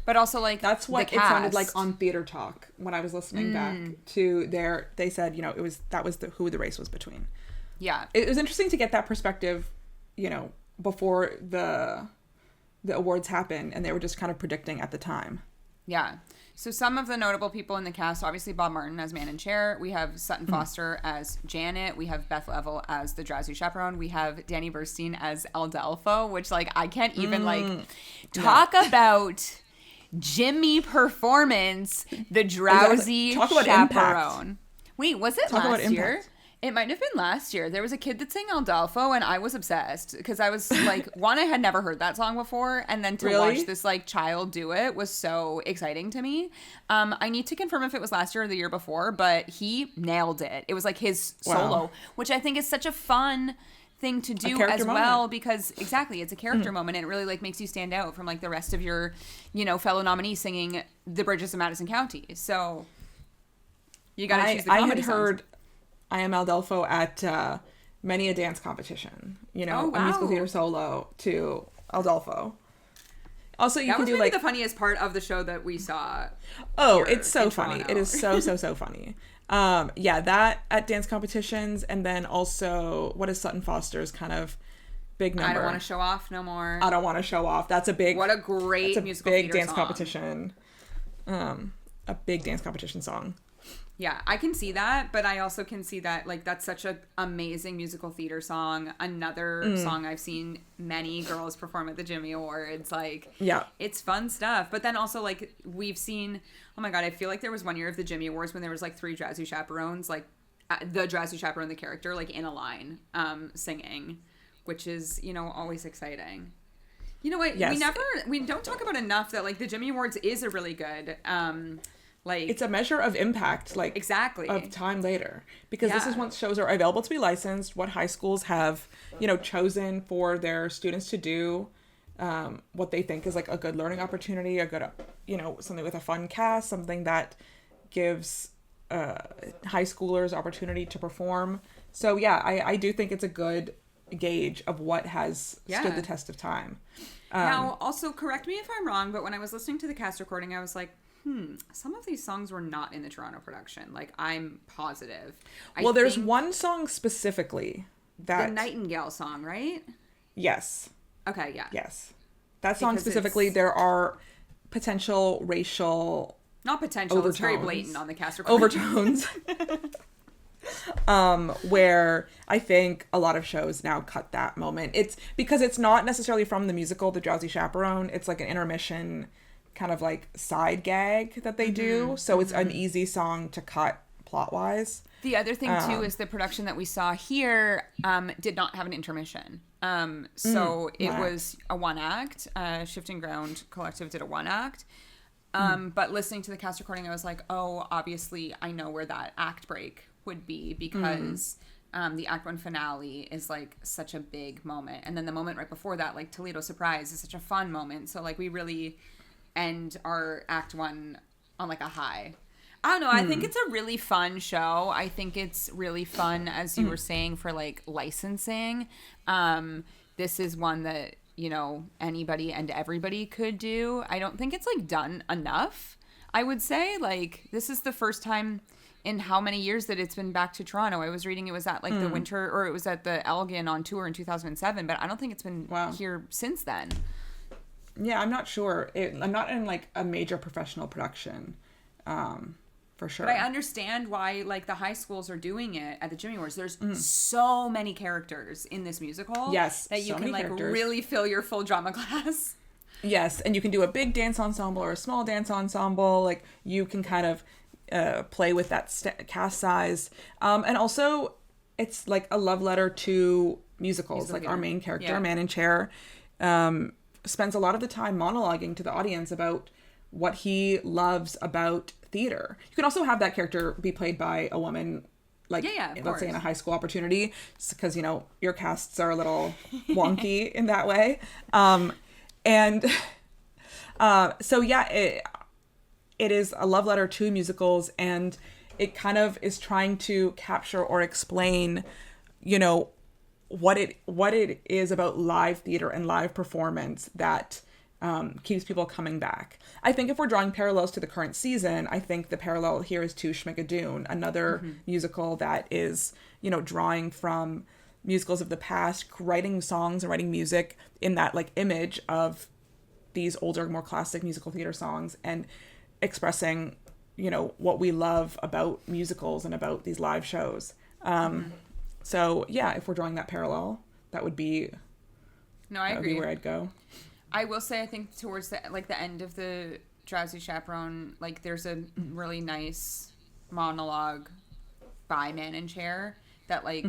But also, like, that's what it sounded like on Theater Talk when I was listening back to they said, you know, that was who the race was between. Yeah. It was interesting to get that perspective, you know, before the awards happened, and they were just kind of predicting at the time. Yeah. So some of the notable people in the cast, obviously Bob Martin as Man in Chair. We have Sutton Foster as Janet. We have Beth Level as the Drowsy Chaperone. We have Danny Burstein as El Delfo, which, like, I can't even, talk about Jimmy performance, the Drowsy Chaperone. Wait, was it last year? It might have been last year. There was a kid that sang El Delfo, and I was obsessed because I was like, one, I had never heard that song before, and then to watch this like child do it was so exciting to me. I need to confirm if it was last year or the year before, but he nailed it. It was like his solo, which I think is such a fun thing to do as well, because exactly, it's a character moment, and it really like makes you stand out from like the rest of your, you know, fellow nominees singing The Bridges of Madison County. So you gotta choose the comedy I had heard songs. I Am Adolfo at many a dance competition, you know, a musical theater solo to Adolfo. Also, you can do like the funniest part of the show that we saw. Oh, it's so funny. It is so funny. Yeah, that at dance competitions, and then also what is Sutton Foster's kind of big number? I Don't Want to Show Off No More. I Don't Want to Show Off. That's a big. What a great musical big theater dance song. competition. A big dance competition song. Yeah, I can see that, but I also can see that, like, that's such an amazing musical theater song. Another song I've seen many girls perform at the Jimmy Awards. Like, yeah, it's fun stuff. But then also, like, we've seen, oh my God, I feel like there was one year of the Jimmy Awards when there was, like, 3 Drowsy Chaperones, like, the Drowsy Chaperone, the character, like, in a line, singing, which is, you know, always exciting. You know what? Yes. We don't talk about enough that, like, the Jimmy Awards is a really good, like, it's a measure of impact, like exactly of time later, because this is once shows are available to be licensed, what high schools have, you know, chosen for their students to do, what they think is like a good learning opportunity, a good, you know, something with a fun cast, something that gives high schoolers opportunity to perform. So yeah, I do think it's a good gauge of what has stood the test of time. Now, also correct me if I'm wrong, but when I was listening to the cast recording, I was like, some of these songs were not in the Toronto production. Like, I'm positive. Well, there's one song specifically that... The Nightingale song, right? Yes. Okay, yeah. Yes. That song specifically, there are potential racial... Not potential, overtones. It's very blatant on the cast recording. Overtones. Where I think a lot of shows now cut that moment. It's because it's not necessarily from the musical, The Drowsy Chaperone. It's like an intermission kind of like side gag that they do. So it's an easy song to cut plot wise. The other thing too is the production that we saw here did not have an intermission. So it was a one act. Shifting Ground Collective did a one act. But listening to the cast recording, I was like, oh, obviously I know where that act break would be, because the act 1 finale is like such a big moment. And then the moment right before that, like Toledo Surprise, is such a fun moment. So like we really end our act 1 on like a high. I don't know. I think it's a really fun show. I think it's really fun, as you were saying, for like licensing. This is one that, you know, anybody and everybody could do. I don't think it's like done enough. I would say like this is the first time in how many years that it's been back to Toronto. I was reading it was at like the winter, or it was at the Elgin on tour in 2007, but I don't think it's been here since then. Yeah, I'm not sure. I'm not in like a major professional production, for sure. But I understand why like the high schools are doing it at the Jimmy Awards. There's so many characters in this musical. Yes, that you so can many like characters. really fill your full drama class. Yes, and you can do a big dance ensemble or a small dance ensemble. Like you can kind of play with that cast size, and also it's like a love letter to musicals. Like our main character, Man in Chair, spends a lot of the time monologuing to the audience about what he loves about theater. You can also have that character be played by a woman, like let's say in a high school opportunity, because you know your casts are a little wonky in that way. And so yeah, it is a love letter to musicals, and it kind of is trying to capture or explain, you know, what it is about live theater and live performance that keeps people coming back. I think if we're drawing parallels to the current season, I think the parallel here is to Schmigadoon, another musical that is, you know, drawing from musicals of the past, writing songs and writing music in that like image of these older, more classic musical theater songs, and expressing, you know, what we love about musicals and about these live shows. So yeah, if we're drawing that parallel, that would be I agree. Be where I'd go. I will say, I think towards the end of the Drowsy Chaperone, like there's a really nice monologue by Man in Chair that like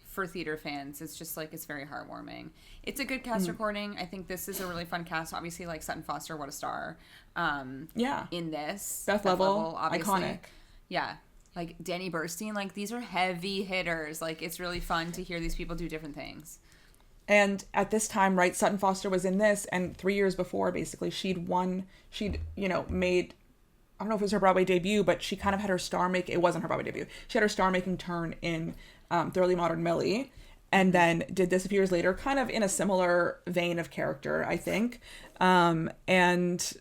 for theater fans, it's just like, it's very heartwarming. It's a good cast recording. I think this is a really fun cast. Obviously, like Sutton Foster, what a star. In this. Beth Level, obviously. iconic. Yeah. like Danny Burstein, like these are heavy hitters. Like it's really fun to hear these people do different things. And at this time, right, Sutton Foster was in this, and 3 years before, basically, she'd made, I don't know if it was her Broadway debut, but she kind of had her it wasn't her Broadway debut. She had her star-making turn in Thoroughly Modern Millie, and then did this a few years later, kind of in a similar vein of character, I think. And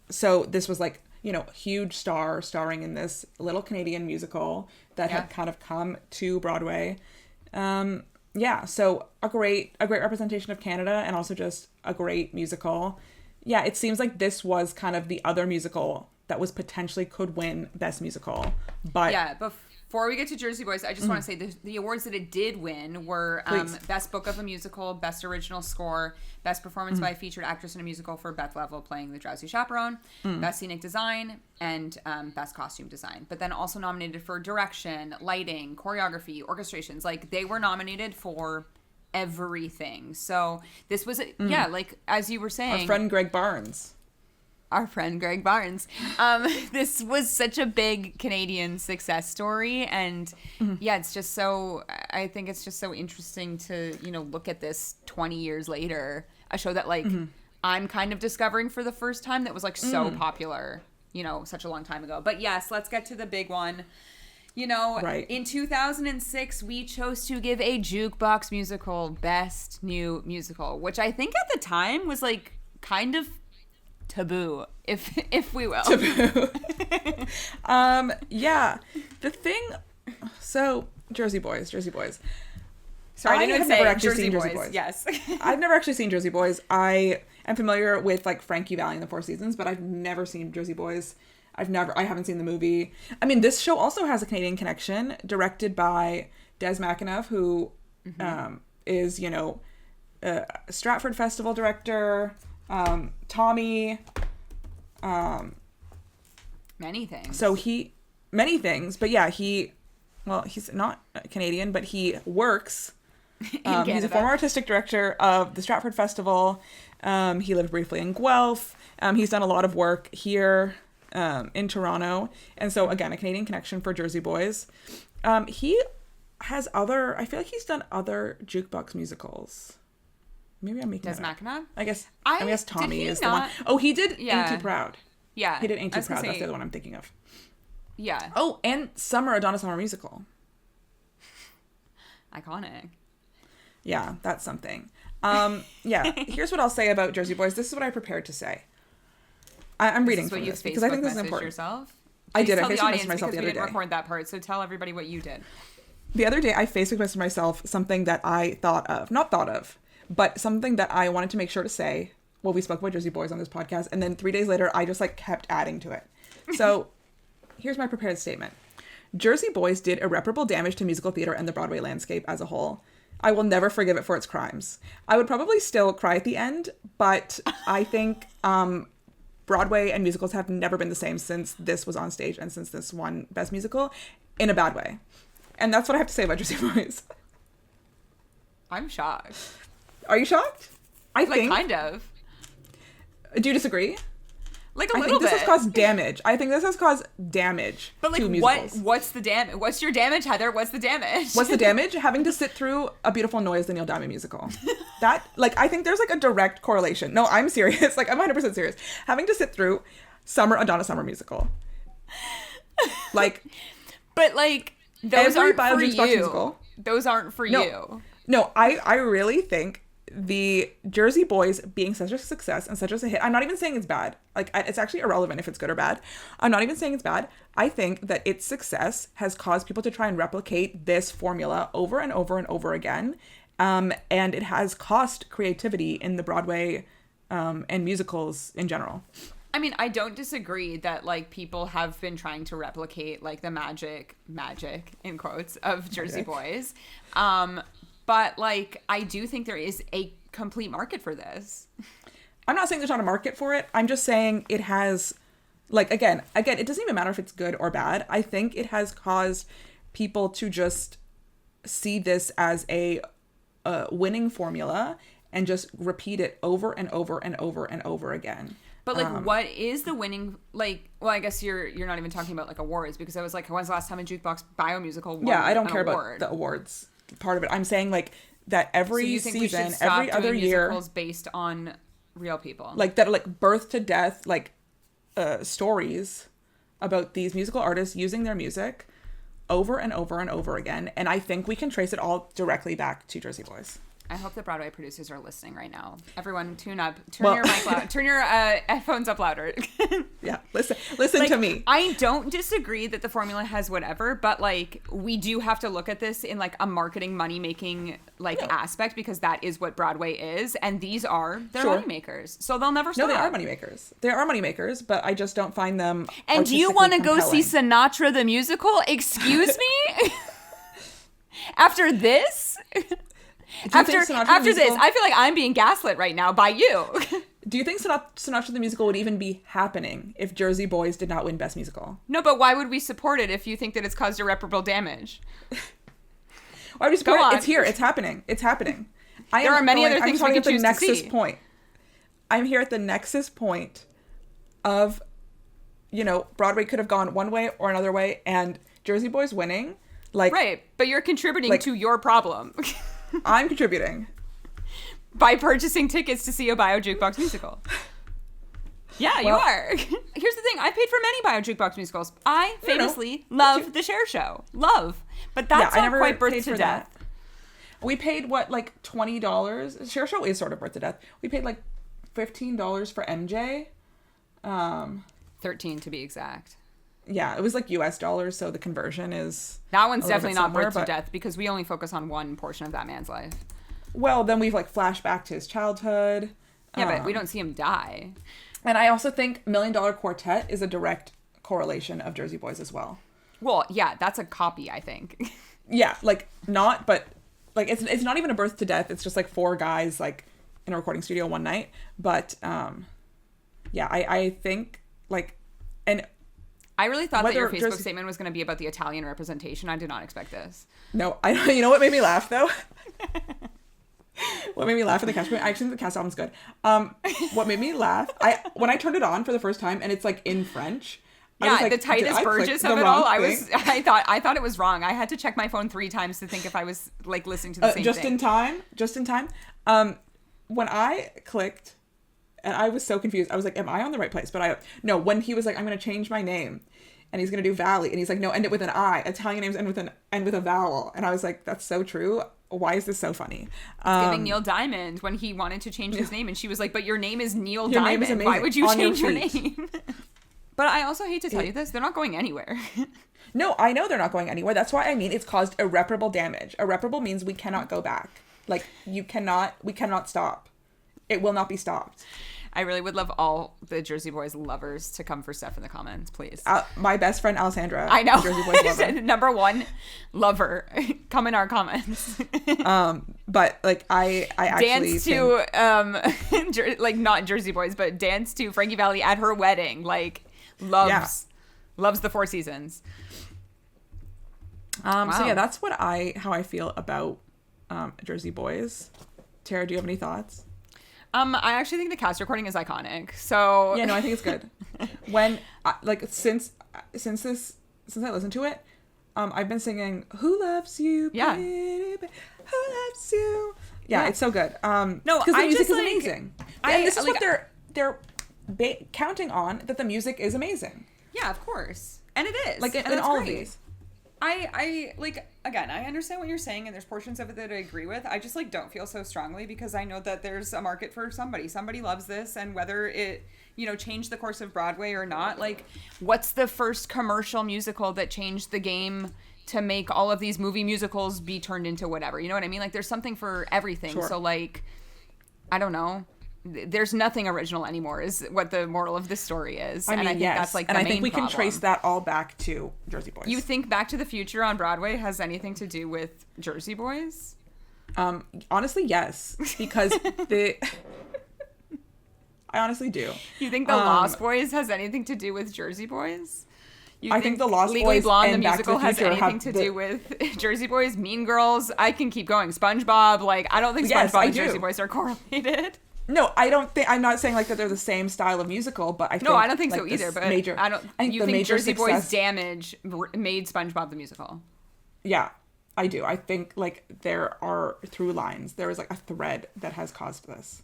so this was like, huge star starring in this little Canadian musical that had kind of come to Broadway. So a great representation of Canada, and also just a great musical. Yeah, it seems like this was kind of the other musical that was potentially could win Best Musical. But yeah, before we get to Jersey Boys, I just want to say the awards that it did win were Best Book of a Musical, Best Original Score, Best Performance by a Featured Actress in a Musical for Beth Leavel playing the Drowsy Chaperone, Best Scenic Design, and Best Costume Design. But then also nominated for Direction, Lighting, Choreography, Orchestrations. Like, they were nominated for everything. So this was, like, as you were saying... Our friend Greg Barnes. This was such a big Canadian success story, and it's just so, I think it's just so interesting to look at this 20 years later, a show that like I'm kind of discovering for the first time that was like so popular such a long time ago. But yes, let's get to the big one. In 2006 we chose to give a jukebox musical Best New Musical, which I think at the time was like kind of taboo, if we will. Taboo. The thing. So Jersey Boys. Sorry, I have never actually seen Jersey Boys. Yes. I've never actually seen Jersey Boys. I am familiar with like Frankie Valli and the Four Seasons, but I've never seen Jersey Boys. I haven't seen the movie. I mean, this show also has a Canadian connection, directed by Des McAnuff, who is a Stratford Festival director. Tommy, many things. So many things, but yeah, he's not Canadian, but he works. He's a former artistic director of the Stratford Festival. He lived briefly in Guelph. He's done a lot of work here, in Toronto. And so again, a Canadian connection for Jersey Boys. He has I feel like he's done other jukebox musicals. Maybe I'm making Des McAnuff? I guess Tommy is the one. Oh, he did Ain't Too Proud. Yeah. He did Ain't Too Proud. That's the other one I'm thinking of. Yeah. Oh, and Donna Summer Musical. Iconic. Yeah, that's something. Here's what I'll say about Jersey Boys. This is what I prepared to say. I'm reading from this because I think this is important. Yourself? I did. I Facebook messaged myself the other day. We didn't record that part, so tell everybody what you did. The other day, I Facebook messaged myself something that I not thought of, but something that I wanted to make sure to say. Well, we spoke about Jersey Boys on this podcast, and then 3 days later, I just like kept adding to it. So here's my prepared statement. Jersey Boys did irreparable damage to musical theater and the Broadway landscape as a whole. I will never forgive it for its crimes. I would probably still cry at the end, but I think Broadway and musicals have never been the same since this was on stage and since this won Best Musical in a bad way. And that's what I have to say about Jersey Boys. I'm shocked. Are you shocked? I think kind of. Do you disagree? Like a little bit. This has caused damage. I think this has caused damage to musicals. What's the damage? What's your damage, Heather? What's the damage? What's the damage? Having to sit through A Beautiful Noise, the Neil Diamond musical. That, like, I think there's like a direct correlation. No, I'm serious. Like, I'm 100% serious. Having to sit through A Donna Summer musical. Like. But like, those aren't for you. Musical, those aren't for you. No, I really think the Jersey Boys being such a success and such a hit, I'm not even saying it's bad. Like, it's actually irrelevant if it's good or bad. I'm not even saying it's bad. I think that its success has caused people to try and replicate this formula over and over and over again. And it has cost creativity in the Broadway and musicals in general. I mean, I don't disagree that, like, people have been trying to replicate, like, the magic, in quotes, of Jersey Boys. But, like, I do think there is a complete market for this. I'm not saying there's not a market for it. I'm just saying it has, like, again, it doesn't even matter if it's good or bad. I think it has caused people to just see this as a winning formula and just repeat it over and over and over and over again. But like, what is the winning? Like, well, I guess you're not even talking about like awards, because I was like, when's the last time a jukebox biomusical won I don't an care award? about the awards part of it. I'm saying like that every So you think we season, should stop every other doing year, musicals based on real people, like that, are like birth to death, like stories about these musical artists using their music over and over and over again. And I think we can trace it all directly back to Jersey Boys. I hope the Broadway producers are listening right now. Everyone, tune up. Turn your mic loud. Turn your headphones up louder. Yeah, listen like, to me. I don't disagree that the formula has whatever, but like we do have to look at this in like a marketing, money making like aspect, because that is what Broadway is, and these are their money makers. So they'll never stop. No, they are money makers. They are money makers, but I just don't find them. And do you want to go see Sinatra the musical? Excuse me. After this. After this, I feel like I'm being gaslit right now by you. Do you think Sinatra the musical would even be happening if Jersey Boys did not win Best Musical? No, but why would we support it if you think that it's caused irreparable damage? Why would we support it? It's here. It's happening. It's happening. There are many other things we can choose to see. I'm here at the nexus point of, Broadway could have gone one way or another way, and Jersey Boys winning, like... Right, but you're contributing to your problem. I'm contributing. By purchasing tickets to see a bio jukebox musical. Yeah, you are. Here's the thing. I paid for many bio jukebox musicals. I famously love The Cher Show. Love. But that's not quite birth to death. We paid, like $20? Cher Show is sort of birth to death. We paid, like, $15 for MJ. 13 to be exact. Yeah, it was like US dollars, so the conversion is... That one's definitely not birth to death, because we only focus on one portion of that man's life. Well, then we've like flashed back to his childhood. Yeah, but we don't see him die. And I also think $1 Million Quartet is a direct correlation of Jersey Boys as well. Well, yeah, that's a copy, I think. Yeah, like not, but like it's not even a birth to death. It's just like 4 guys like in a recording studio one night. But yeah, I think like, and I really thought that your Facebook statement was going to be about the Italian representation. I did not expect this. No, you know what made me laugh though? What made me laugh in the cast? I actually think the cast album's good. What made me laugh? When I turned it on for the first time and it's like in French. Yeah, like, the Titus Burgess of it all. I thought it was wrong. I had to check my phone 3 times to think if I was like listening to the same thing. Just in time. When I clicked, and I was so confused. I was like, "Am I on the right place?" But no. When he was like, "I'm going to change my name," and he's going to do Valley, and he's like, "No, end it with an I. Italian names end with a vowel." And I was like, "That's so true. Why is this so funny?" Giving Neil Diamond when he wanted to change his name, and she was like, "But your name is Neil your Diamond. Name is amazing. Why would you change your name?" But I also hate to tell you this, they're not going anywhere. No, I know they're not going anywhere. That's why I mean it's caused irreparable damage. Irreparable means we cannot go back. Like we cannot stop. It will not be stopped. I really would love all the Jersey Boys lovers to come for stuff in the comments, please. My best friend Alessandra. I know. Jersey Boys lover. Number 1 lover. Come in our comments. But like I actually dance to like not Jersey Boys, but dance to Frankie Valli at her wedding. Like loves the Four Seasons. Wow. So yeah, that's how I feel about Jersey Boys. Tara, do you have any thoughts? I actually think the cast recording is iconic. So yeah, no, I think it's good. When since I listened to it, I've been singing "Who Loves You?" Yeah, baby, who loves you? Yeah, it's so good. No, because the music is amazing. And this is what they're counting on, that the music is amazing. Yeah, of course, and it is. Like in all of these. I like, again, I understand what you're saying, and there's portions of it that I agree with. I just like don't feel so strongly, because I know that there's a market for somebody loves this, and whether it changed the course of Broadway or not, like what's the first commercial musical that changed the game to make all of these movie musicals be turned into whatever, you know what I mean? Like there's something for everything. Sure. So like I don't know, there's nothing original anymore is what the moral of this story is. I mean, and I think that's like the main and I think we problem. can trace that all back to Jersey Boys. You think Back to the Future on Broadway has anything to do with Jersey Boys? Honestly, yes, because I honestly do. You think the Lost Boys has anything to do with Jersey Boys? I think the Lost Legally Boys Blonde, and the musical, has anything to do with Jersey Boys? Mean Girls? I can keep going. SpongeBob? Like, I don't think SpongeBob and Jersey Boys are correlated. No, I don't think, I'm not saying like that they're the same style of musical, but I think. No, I don't think like, so either, but I think you the think major Jersey success, Boys' Damage made SpongeBob the musical? Yeah, I do. I think like there are through lines. There is like a thread that has caused this.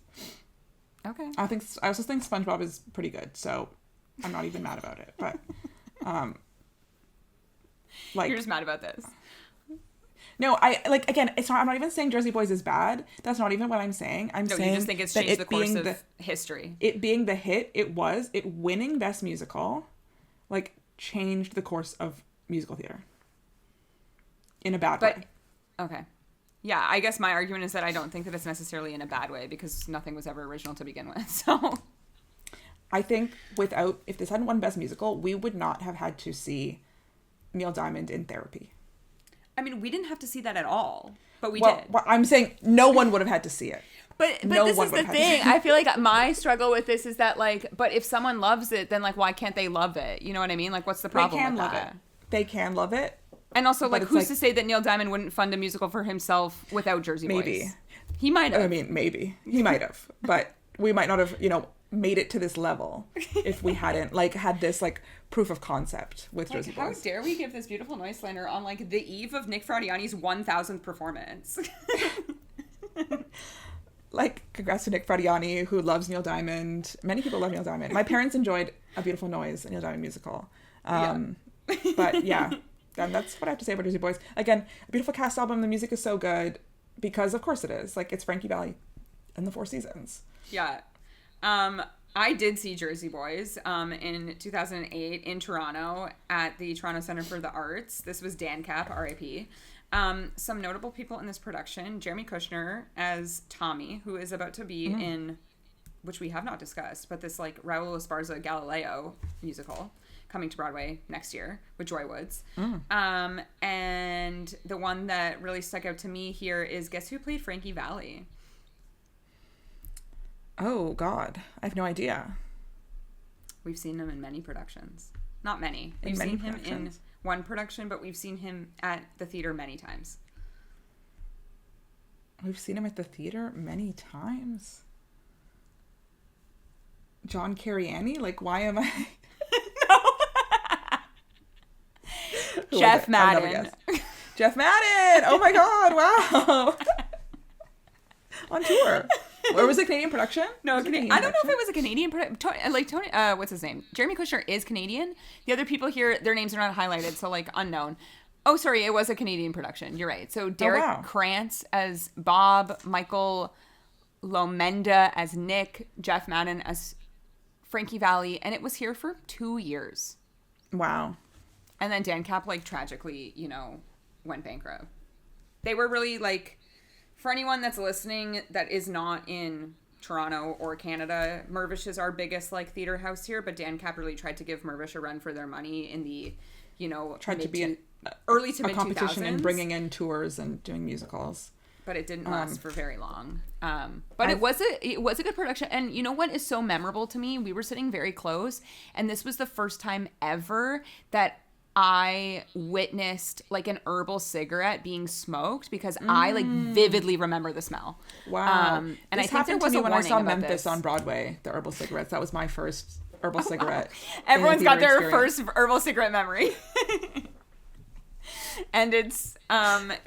Okay. I also think SpongeBob is pretty good, so I'm not even mad about it. But like, you're just mad about this. No, I like, again, it's not, I'm not even saying Jersey Boys is bad. That's not even what I'm saying. I'm saying you just think it's changed the course of history. It being the hit it winning Best Musical, like, changed the course of musical theater. In a bad way. Okay. Yeah, I guess my argument is that I don't think that it's necessarily in a bad way because nothing was ever original to begin with. So I think if this hadn't won Best Musical, we would not have had to see Neil Diamond in Therapy. I mean, we didn't have to see that at all, but we did. Well, I'm saying no one would have had to see it. But this is the thing. I feel like my struggle with this is that, like, but if someone loves it, then, like, why can't they love it? You know what I mean? Like, what's the problem with that? They can love it. And also, like, who's to say that Neil Diamond wouldn't fund a musical for himself without Jersey Boys? Maybe. He might have. I mean, maybe. He might have. But we might not have, made it to this level if we hadn't, like, had this, like, proof of concept with Jersey Boys. How dare we give this beautiful noise slander on, like, the eve of Nick Fradiani's 1,000th performance? Like, congrats to Nick Fradiani, who loves Neil Diamond. Many people love Neil Diamond. My parents enjoyed A Beautiful Noise, a Neil Diamond musical. But, yeah. And that's what I have to say about Jersey Boys. Again, a beautiful cast album. The music is so good because, of course, it is. Like, it's Frankie Valli and the Four Seasons. Yeah. I did see Jersey Boys in 2008 in Toronto at the Toronto Centre for the Arts. This was Dan Cap, R.I.P. Some notable people in this production: Jeremy Kushner as Tommy, who is about to be in, which we have not discussed, but this, like, Raul Esparza Galileo musical coming to Broadway next year with Joy Woods. And the one that really stuck out to me here is, guess who played Frankie Valli? Oh, God. I have no idea. We've seen him in many productions. Not many. We've seen him in one production, but we've seen him at the theater many times. We've seen him at the theater many times? John Carriani? Like, why am I... No. Jeff Madden. Jeff Madden! Oh my God, wow! On tour. Or was it Canadian production? No, I don't know if it was a Canadian production. Like, Tony, what's his name? Jeremy Kushner is Canadian. The other people here, their names are not highlighted, so, like, unknown. Oh, sorry, it was a Canadian production. You're right. So Derek Krantz as Bob, Michael Lomenda as Nick, Jeff Madden as Frankie Valli, and it was here for 2 years. Wow. And then Dan Cap, like, tragically, went bankrupt. They were really, like... For anyone that's listening that is not in Toronto or Canada, Mirvish is our biggest, like, theater house here, but Dan Cap really tried to give Mirvish a run for their money in the, tried to be early to mid 2000s. Competition and bringing in tours and doing musicals. But it didn't last for very long. But it was a good production. And you know what is so memorable to me? We were sitting very close, and this was the first time ever that I witnessed, like, an herbal cigarette being smoked because I, like, vividly remember the smell. Wow. And I think there was a warning when I saw about Memphis this. on Broadway, the herbal cigarettes. That was my first herbal cigarette. Everyone's got their first herbal cigarette memory. And it's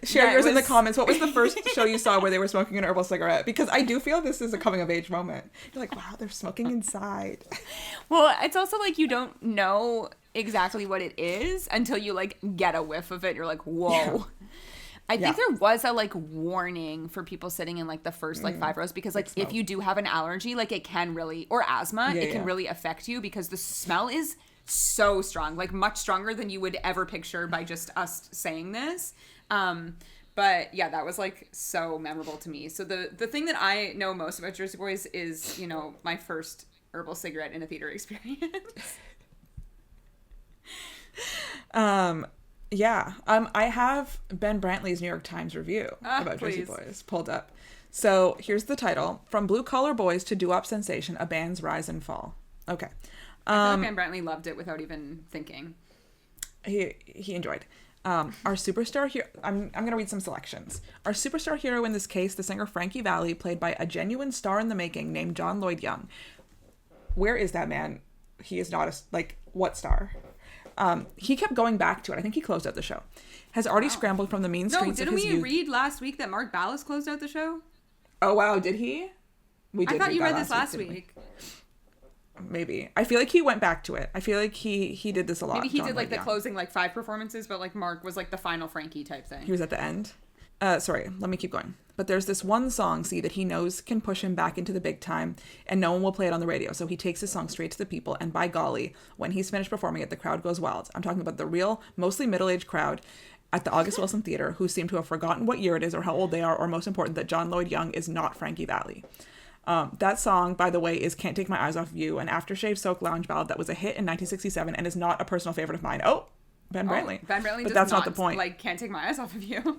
share yours in the comments. What was the first show you saw where they were smoking an herbal cigarette? Because I do feel this is a coming of age moment. You're like, wow, they're smoking inside. Well, it's also like you don't know exactly what it is until you, like, get a whiff of it. You're like, whoa. Yeah. I think there was a, like, warning for people sitting in, like, the first, like, 5 rows because, like, if you do have an allergy, like, it can really, or asthma, it can really affect you because the smell is so strong, like, much stronger than you would ever picture by just us saying this. But yeah, that was, like, so memorable to me. So the thing that I know most about Jersey Boys is, my first herbal cigarette in a theater experience. I have Ben Brantley's New York Times review about Jersey Boys pulled up. So here's the title: From Blue Collar Boys to Doo-Wop Sensation, a band's rise and fall. Okay. I feel like Ben Brantley loved it without even thinking. He enjoyed. Our superstar hero, I'm going to read some selections. Our superstar hero in this case, the singer Frankie Valli, played by a genuine star in the making named John Lloyd Young. Where is that man? He is not what star? He kept going back to it. I think he closed out the show. Has already scrambled from the mean streets of his youth. Didn't we read last week that Mark Ballas closed out the show? Oh, wow. Did he? We did. I thought you read this last week. Maybe. I feel like he went back to it. I feel like he did this a lot. Maybe he did the closing 5 performances, but Mark was the final Frankie type thing. He was at the end. Sorry, let me keep going. But there's this one song, that he knows can push him back into the big time, and no one will play it on the radio. So he takes his song straight to the people, and by golly, when he's finished performing it, the crowd goes wild. I'm talking about the real, mostly middle-aged crowd at the August Wilson Theater who seem to have forgotten what year it is or how old they are, or most important, that John Lloyd Young is not Frankie Valli. That song, by the way, is Can't Take My Eyes Off You, an aftershave soak lounge ballad that was a hit in 1967 and is not a personal favorite of mine. Oh, Ben Brantley. Ben Brantley but that's not the point. Can't Take My Eyes Off of You.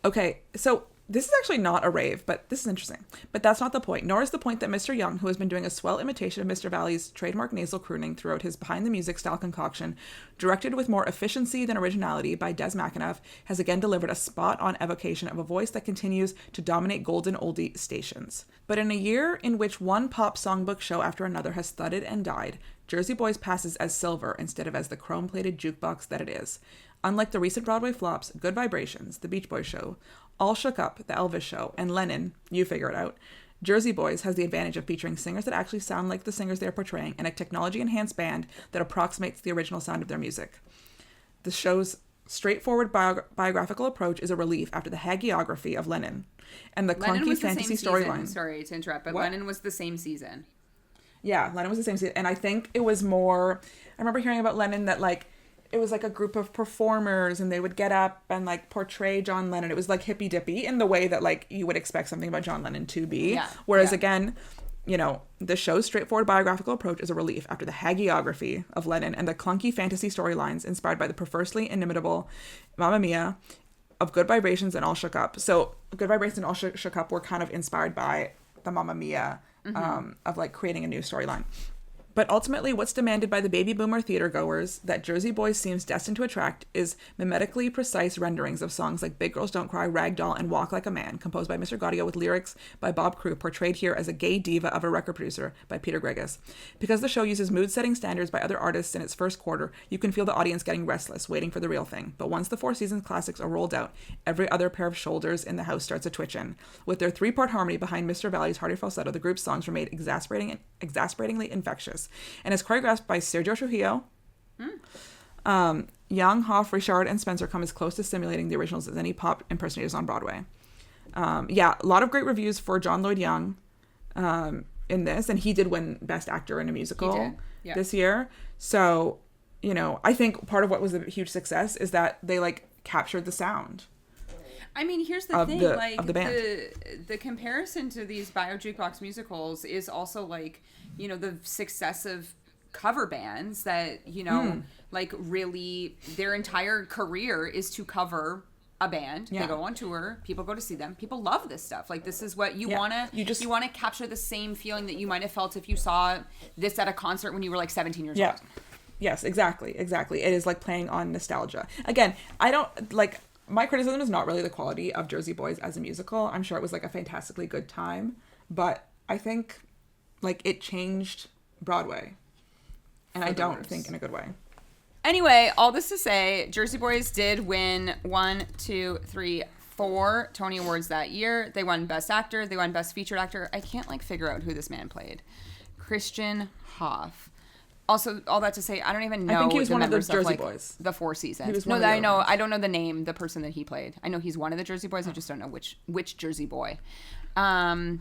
Okay, so this is actually not a rave, but this is interesting. But that's not the point, nor is the point that Mr. Young, who has been doing a swell imitation of Mr. Valli's trademark nasal crooning throughout his behind-the-music style concoction, directed with more efficiency than originality by Des McAnuff, has again delivered a spot-on evocation of a voice that continues to dominate golden oldie stations. But in a year in which one pop songbook show after another has thudded and died, Jersey Boys passes as silver instead of as the chrome-plated jukebox that it is. Unlike the recent Broadway flops, Good Vibrations, The Beach Boys Show, All Shook Up, The Elvis Show, and Lennon, you figure it out, Jersey Boys has the advantage of featuring singers that actually sound like the singers they're portraying and a technology-enhanced band that approximates the original sound of their music. The show's straightforward biographical approach is a relief after the hagiography of Lennon and the clunky fantasy storyline. Sorry to interrupt, but What? Lennon was the same season. Yeah, Lennon was the same season, and I think it was more... I remember hearing about Lennon that, it was a group of performers and they would get up and portray John Lennon. It was hippy dippy in the way that you would expect something about John Lennon to be. Yeah. Whereas again, the show's straightforward biographical approach is a relief after the hagiography of Lennon and the clunky fantasy storylines inspired by the perversely inimitable Mamma Mia of Good Vibrations and All Shook Up. So Good Vibrations and All Shook Up were kind of inspired by the Mamma Mia of creating a new storyline. But ultimately, what's demanded by the baby boomer theater goers that Jersey Boys seems destined to attract is mimetically precise renderings of songs like Big Girls Don't Cry, Ragdoll, and Walk Like a Man, composed by Mr. Gaudio with lyrics by Bob Crewe, portrayed here as a gay diva of a record producer by Peter Gregas. Because the show uses mood-setting standards by other artists in its first quarter, you can feel the audience getting restless, waiting for the real thing. But once the Four Seasons classics are rolled out, every other pair of shoulders in the house starts a twitchin'. With their 3-part harmony behind Mr. Valli's hearty falsetto, the group's songs were made exasperatingly infectious, and is choreographed by Sergio Trujillo. Young, Hoff, Richard, and Spencer come as close to simulating the originals as any pop impersonators on Broadway. A lot of great reviews for John Lloyd Young in this, and he did win Best Actor in a Musical this year. So, I think part of what was a huge success is that they captured the sound. I mean, here's the thing, of the band. The comparison to these bio jukebox musicals is also the success of cover bands that, really their entire career is to cover a band. Yeah. They go on tour, people go to see them, people love this stuff. This is what you want to capture the same feeling that you might have felt if you saw this at a concert when you were 17 years old. Yes, exactly. It is playing on nostalgia. Again, I don't my criticism is not really the quality of Jersey Boys as a musical. I'm sure it was a fantastically good time, but I think it changed Broadway, and I don't think in a good way. Anyway, all this to say, Jersey Boys did win 4 Tony Awards that year. They won Best Actor, they won Best Featured Actor. I can't figure out who this man played. Christian Hoff. Also, all that to say, I don't even know. I think he was the one of the members Jersey Boys. The Four Seasons. He was no, one of the I know. ones. I don't know the name, the person that he played. I know he's one of the Jersey Boys. I just don't know which Jersey boy. And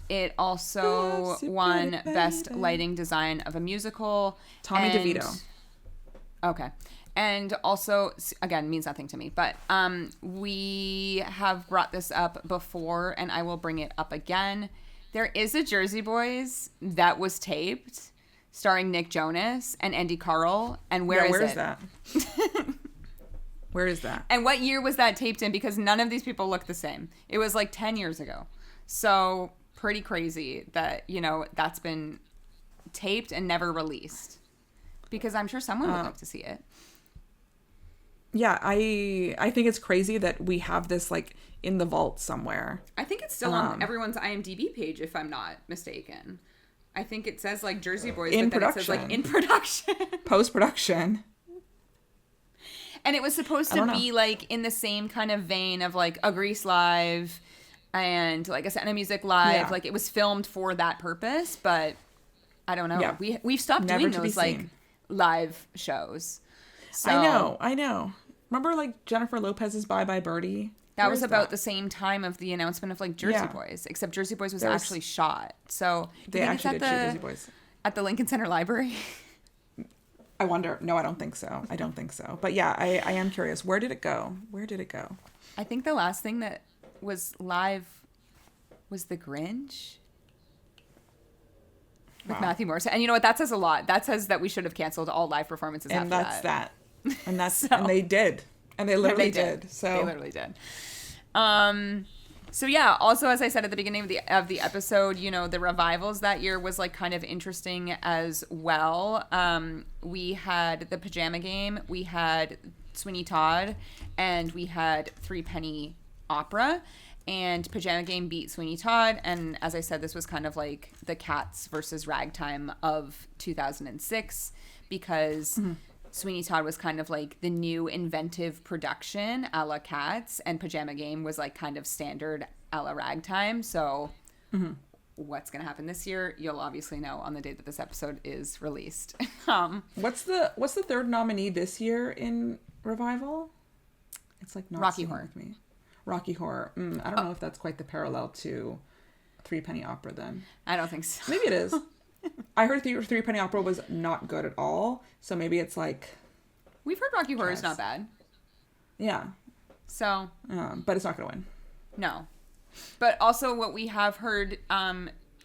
it also won Best Lighting Design of a Musical. Tommy DeVito. Okay. And also, again, means nothing to me, but we have brought this up before, and I will bring it up again. There is a Jersey Boys that was taped starring Nick Jonas and Andy Carl. And where is that? Where is that? And what year was that taped in? Because none of these people look the same. It was 10 years ago. So pretty crazy that, that's been taped and never released. Because I'm sure someone would like to see it. Yeah, I think it's crazy that we have this like in the vault somewhere. I think it's still on everyone's IMDb page, if I'm not mistaken. I think it says like Jersey Boys, in but then production. it says like in production. Post-production. And it was supposed to be like in the same kind of vein of like a Grease Live and like a Sound of Music Live. Yeah. Like it was filmed for that purpose, but I don't know. Yeah. We've stopped doing those like live shows. So, I know. Remember like Jennifer Lopez's Bye Bye Birdie? That was about the same time of the announcement of like Jersey Boys, except Jersey Boys was actually shot. So they actually did shoot Jersey Boys at the Lincoln Center Library. I wonder. No, I don't think so. But yeah, I am curious. Where did it go? I think the last thing that was live was The Grinch with Matthew Morrison. And you know what? That says a lot. That says that we should have canceled all live performances after that. And that's that. And that's and they did. And they literally did. So they literally did. So yeah, also as I said at the beginning of the episode, you know, the revivals that year was like kind of interesting as well. We had the Pajama Game, we had Sweeney Todd, and we had Three Penny Opera. And Pajama Game beat Sweeney Todd, and as I said, this was kind of like the Cats versus Ragtime of 2006 because Sweeney Todd was kind of like the new inventive production a la Cats, and Pajama Game was like kind of standard a la Ragtime. So what's going to happen this year? You'll obviously know on the day that this episode is released. What's the third nominee this year in Revival? It's like not Rocky Horror. With me. Rocky Horror. I don't know if that's quite the parallel to Three Penny Opera then. I don't think so. Maybe it is. I heard Three Penny Opera was not good at all, so maybe it's like... We've heard Rocky Horror is not bad. Yeah. So... but it's not going to win. No. But also what we have heard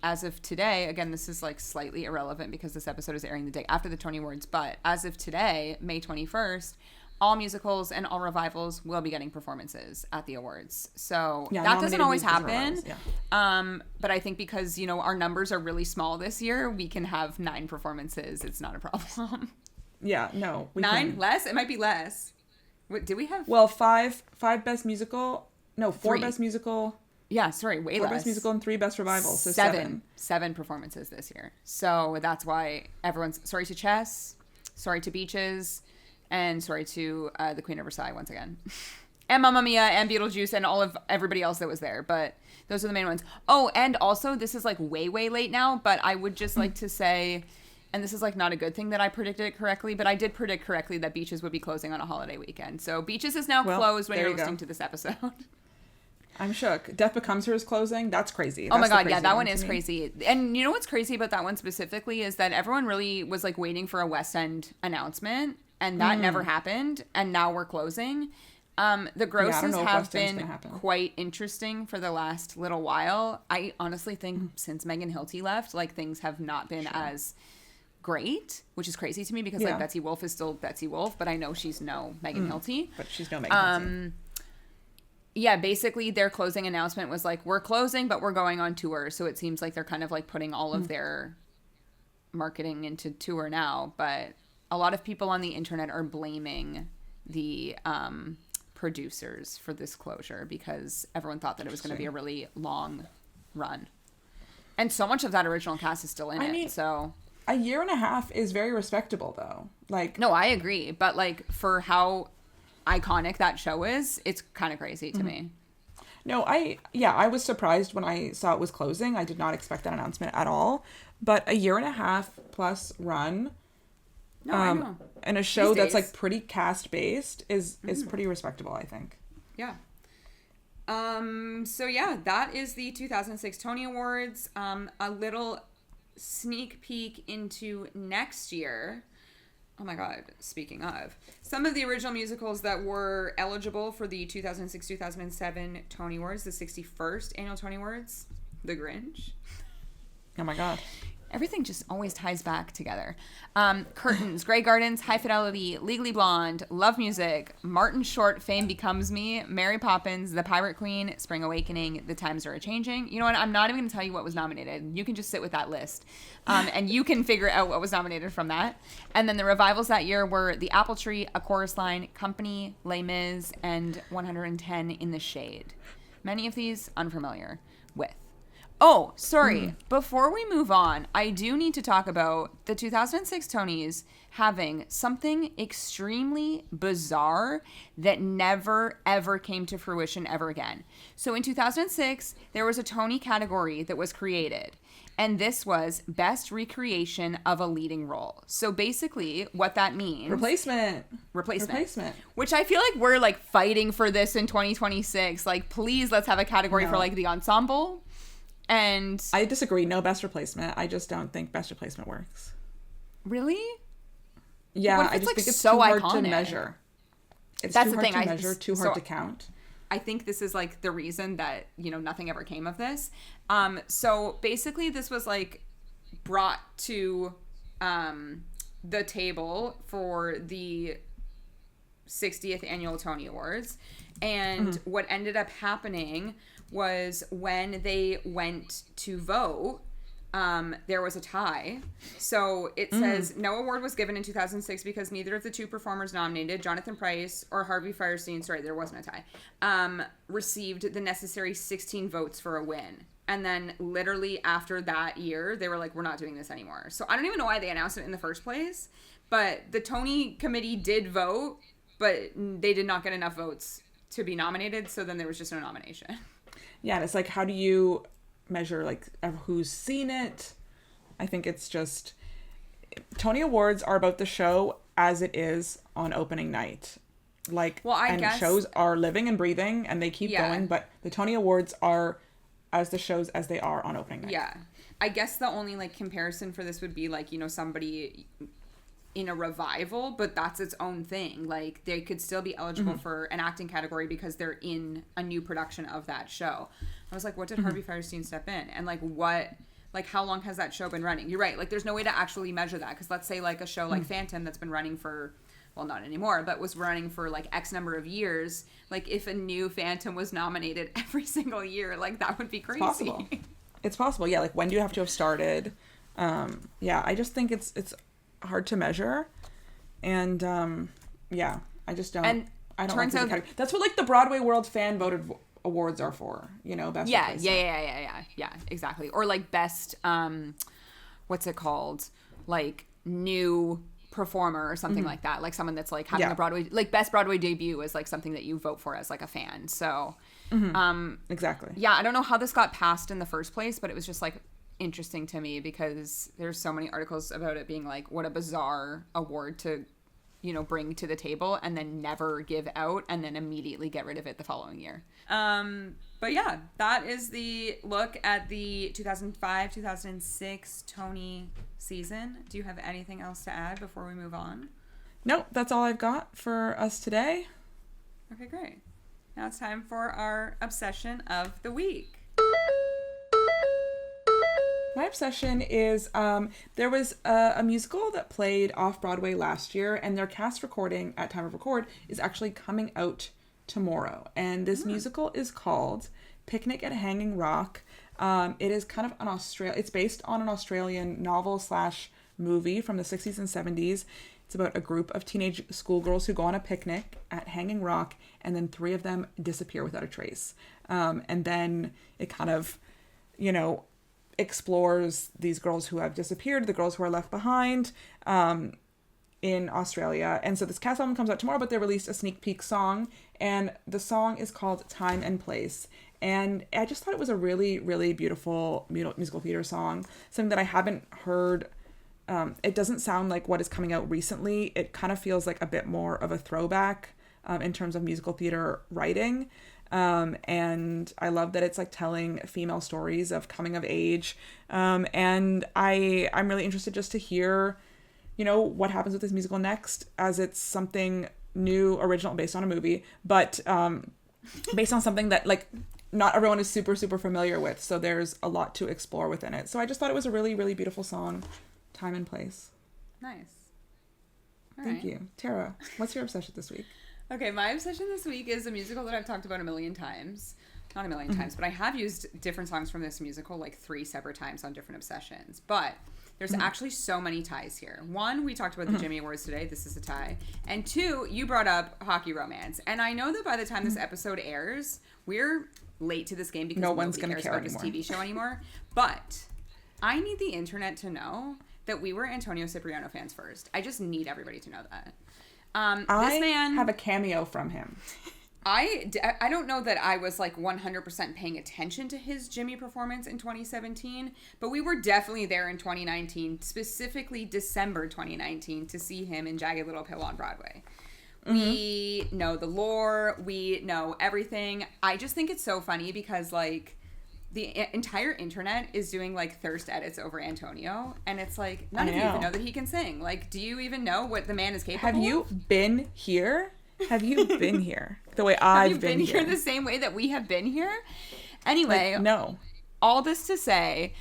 as of today, again, this is like slightly irrelevant because this episode is airing the day after the Tony Awards, but as of today, May 21st, all musicals and all revivals will be getting performances at the awards. So that doesn't always happen. But I think because, you know, our numbers are really small this year, we can have 9 performances. It's not a problem. Yeah, no. 9? Less? It might be less. What did we have? Well, 5 best musical. No, 4 3. Best musical. Yeah, sorry, way 4 less. Best musical and 3 best revivals. So 7 performances this year. So that's why everyone's sorry to Chess, sorry to Beaches, and sorry to the Queen of Versailles once again. And Mamma Mia and Beetlejuice and all of everybody else that was there. But those are the main ones. Oh, and also this is like way, way late now. But I would just like to say, and this is like not a good thing that I predicted it correctly, but I did predict correctly that Beaches would be closing on a holiday weekend. So Beaches is now closed when you're listening to this episode. I'm shook. Death Becomes Her is closing. That's crazy. Oh my God, yeah, that one is crazy. And you know what's crazy about that one specifically is that everyone really was like waiting for a West End announcement. And that never happened, and now we're closing. The grosses have been quite interesting for the last little while. I honestly think since Megan Hilty left, like things have not been as great, which is crazy to me because like Betsy Wolfe is still Betsy Wolfe, but I know she's no Megan Hilty. But she's no Megan Hilty. Yeah, basically their closing announcement was like, we're closing, but we're going on tour. So it seems like they're kind of like putting all of their marketing into tour now, but... A lot of people on the internet are blaming the producers for this closure because everyone thought that it was going to be a really long run. And so much of that original cast is still in it. So a year and a half is very respectable though. Like, no, I agree. But like for how iconic that show is, it's kind of crazy to me. No, I was surprised when I saw it was closing. I did not expect that announcement at all. But a year and a half plus run... No, I know. And a show that's like pretty cast based is pretty respectable, I think. Yeah. So yeah, that is the 2006 Tony Awards. A little sneak peek into next year. Oh my God, speaking of. Some of the original musicals that were eligible for the 2006-2007 Tony Awards, the 61st annual Tony Awards, The Grinch. Oh my God. Everything just always ties back together. Curtains, Grey Gardens, High Fidelity, Legally Blonde, Love Music, Martin Short, Fame Becomes Me, Mary Poppins, The Pirate Queen, Spring Awakening, The Times Are A-Changing. You know what? I'm not even going to tell you what was nominated. You can just sit with that list. And you can figure out what was nominated from that. And then the revivals that year were The Apple Tree, A Chorus Line, Company, Les Mis, and 110 in the Shade. Many of these unfamiliar with. Oh, sorry. Before we move on, I do need to talk about the 2006 Tonys having something extremely bizarre that never, ever came to fruition ever again. So in 2006, there was a Tony category that was created. And this was Best Recreation of a Leading Role. So basically, what that means... Replacement. Which I feel like we're, like, fighting for this in 2026. Like, please, let's have a category for, like, the ensemble. And I disagree. No Best Replacement. I just don't think Best Replacement works. Really? Yeah, I just think it's so too hard to measure. That's too hard to measure, too hard to count. I think this is like the reason that, you know, nothing ever came of this. So basically this was like brought to the table for the 60th annual Tony Awards. And what ended up happening was when they went to vote, there was a tie. So it says no award was given in 2006 because neither of the two performers nominated, Jonathan Pryce or Harvey Fierstein, sorry, there wasn't a tie, received the necessary 16 votes for a win. And then literally after that year, they were like, we're not doing this anymore. So I don't even know why they announced it in the first place. But the Tony committee did vote, but they did not get enough votes to be nominated. So then there was just no nomination. Yeah, and it's like, how do you measure, like, who's seen it? I think it's just... Tony Awards are about the show as it is on opening night. Like, well, I guess shows are living and breathing, and they keep going, but the Tony Awards are as the shows as they are on opening night. Yeah. I guess the only, like, comparison for this would be, like, you know, somebody in a revival, but that's its own thing. Like, they could still be eligible for an acting category because they're in a new production of that show. I was like, what did Harvey Fierstein step in? And, like, what, like, how long has that show been running? You're right. Like, there's no way to actually measure that. Because let's say, like, a show like Phantom that's been running for, well, not anymore, but was running for, like, X number of years. Like, if a new Phantom was nominated every single year, like, that would be crazy. It's possible. It's possible. Yeah, like, when do you have to have started? Yeah, I just think it's hard to measure. And, yeah, I just don't... And I don't turns out... That's what, like, the Broadway World Fan Voted Awards are for, you know, best yeah, exactly. Or like best what's it called, like new performer or something like that, like someone that's like having a Broadway, like best Broadway debut is like something that you vote for as like a fan. So exactly, yeah, I don't know how this got passed in the first place, but it was just like interesting to me because there's so many articles about it being like what a bizarre award to, you know, bring to the table and then never give out and then immediately get rid of it the following year. But yeah, that is the look at the 2005-2006 Tony season. Do you have anything else to add before we move on? Nope, that's all I've got for us today. Okay, great. Now it's time for our obsession of the week. My obsession is there was a musical that played off-Broadway last year, and their cast recording at time of record is actually coming out tomorrow. And this musical is called Picnic at Hanging Rock. It is kind of it's based on an Australian novel / movie from the 60s and 70s. It's about a group of teenage schoolgirls who go on a picnic at Hanging Rock, and then 3 of them disappear without a trace. And then it kind of, you know, explores these girls who have disappeared, the girls who are left behind in Australia. And so this cast album comes out tomorrow, but they released a sneak peek song, and the song is called Time and Place. And I just thought it was a really, really beautiful musical theater song, something that I haven't heard. It doesn't sound like what is coming out recently. It kind of feels like a bit more of a throwback in terms of musical theater writing. And I love that it's like telling female stories of coming of age. And I'm really interested just to hear, you know, what happens with this musical next, as it's something new, original, based on a movie, but based on something that like not everyone is super, super familiar with. So there's a lot to explore within it. So I just thought it was a really, really beautiful song. Time and place. Nice. Thank you. Tara, what's your obsession this week? Okay, my obsession this week is a musical that I've talked about a million times. Not a million times, but I have used different songs from this musical like 3 separate times on different obsessions. But there's actually so many ties here. 1, we talked about the Jimmy Awards today. This is a tie. And 2, you brought up Hockey Romance. And I know that by the time this episode airs, we're late to this game because no one's going to care about this TV show anymore. But I need the internet to know that we were Antonio Cipriano fans first. I just need everybody to know that. This man have a cameo from him. I don't know that I was like 100% paying attention to his Jimmy performance in 2017, but we were definitely there in 2019, specifically December 2019, to see him in Jagged Little Pill on Broadway. We know the lore, we know everything. I just think it's so funny because like the entire internet is doing like thirst edits over Antonio, and it's like none of you even know that he can sing. Like, do you even know what the man is capable of? Have you been here? Have you been here the way I've been here? Have you been here the same way that we have been here? Anyway, like, no. All this to say,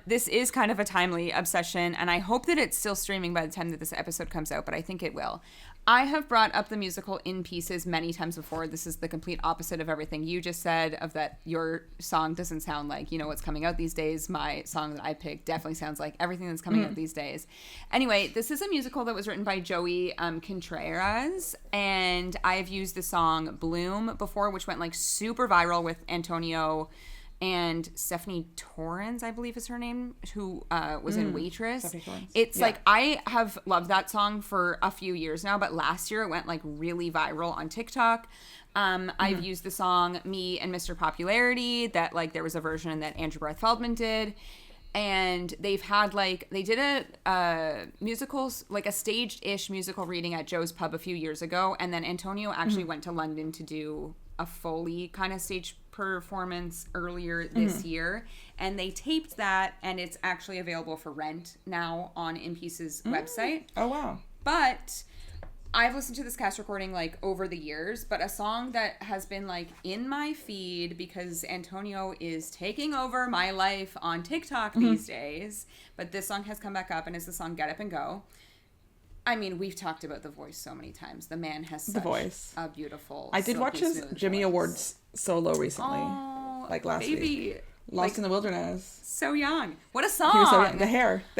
this is kind of a timely obsession, and I hope that it's still streaming by the time that this episode comes out, but I think it will. I have brought up the musical In Pieces many times before. This is the complete opposite of everything you just said, of that your song doesn't sound like, you know, what's coming out these days. My song that I picked definitely sounds like everything that's coming out these days. Anyway, this is a musical that was written by Joey Contreras, and I've used the song Bloom before, which went like super viral with Antonio and Stephanie Torrens, I believe is her name, who was in Waitress. It's like, I have loved that song for a few years now, but last year it went like really viral on TikTok. I've used the song Me and Mr. Popularity, that like there was a version that Andrew Barth Feldman did. And they've had like, they did a musicals, like a staged-ish musical reading at Joe's Pub a few years ago. And then Antonio actually went to London to do a Foley kind of stage performance earlier this year, and they taped that, and it's actually available for rent now on In Pieces website. Oh wow. But I've listened to this cast recording like over the years, but a song that has been like in my feed because Antonio is taking over my life on TikTok these days, but this song has come back up, and it's the song Get Up and Go. I mean, we've talked about The Voice so many times. The man has such a beautiful, I did watch his Jimmy Awards solo recently, like last week. Lost in the Wilderness. So young. What a song. He was so young. The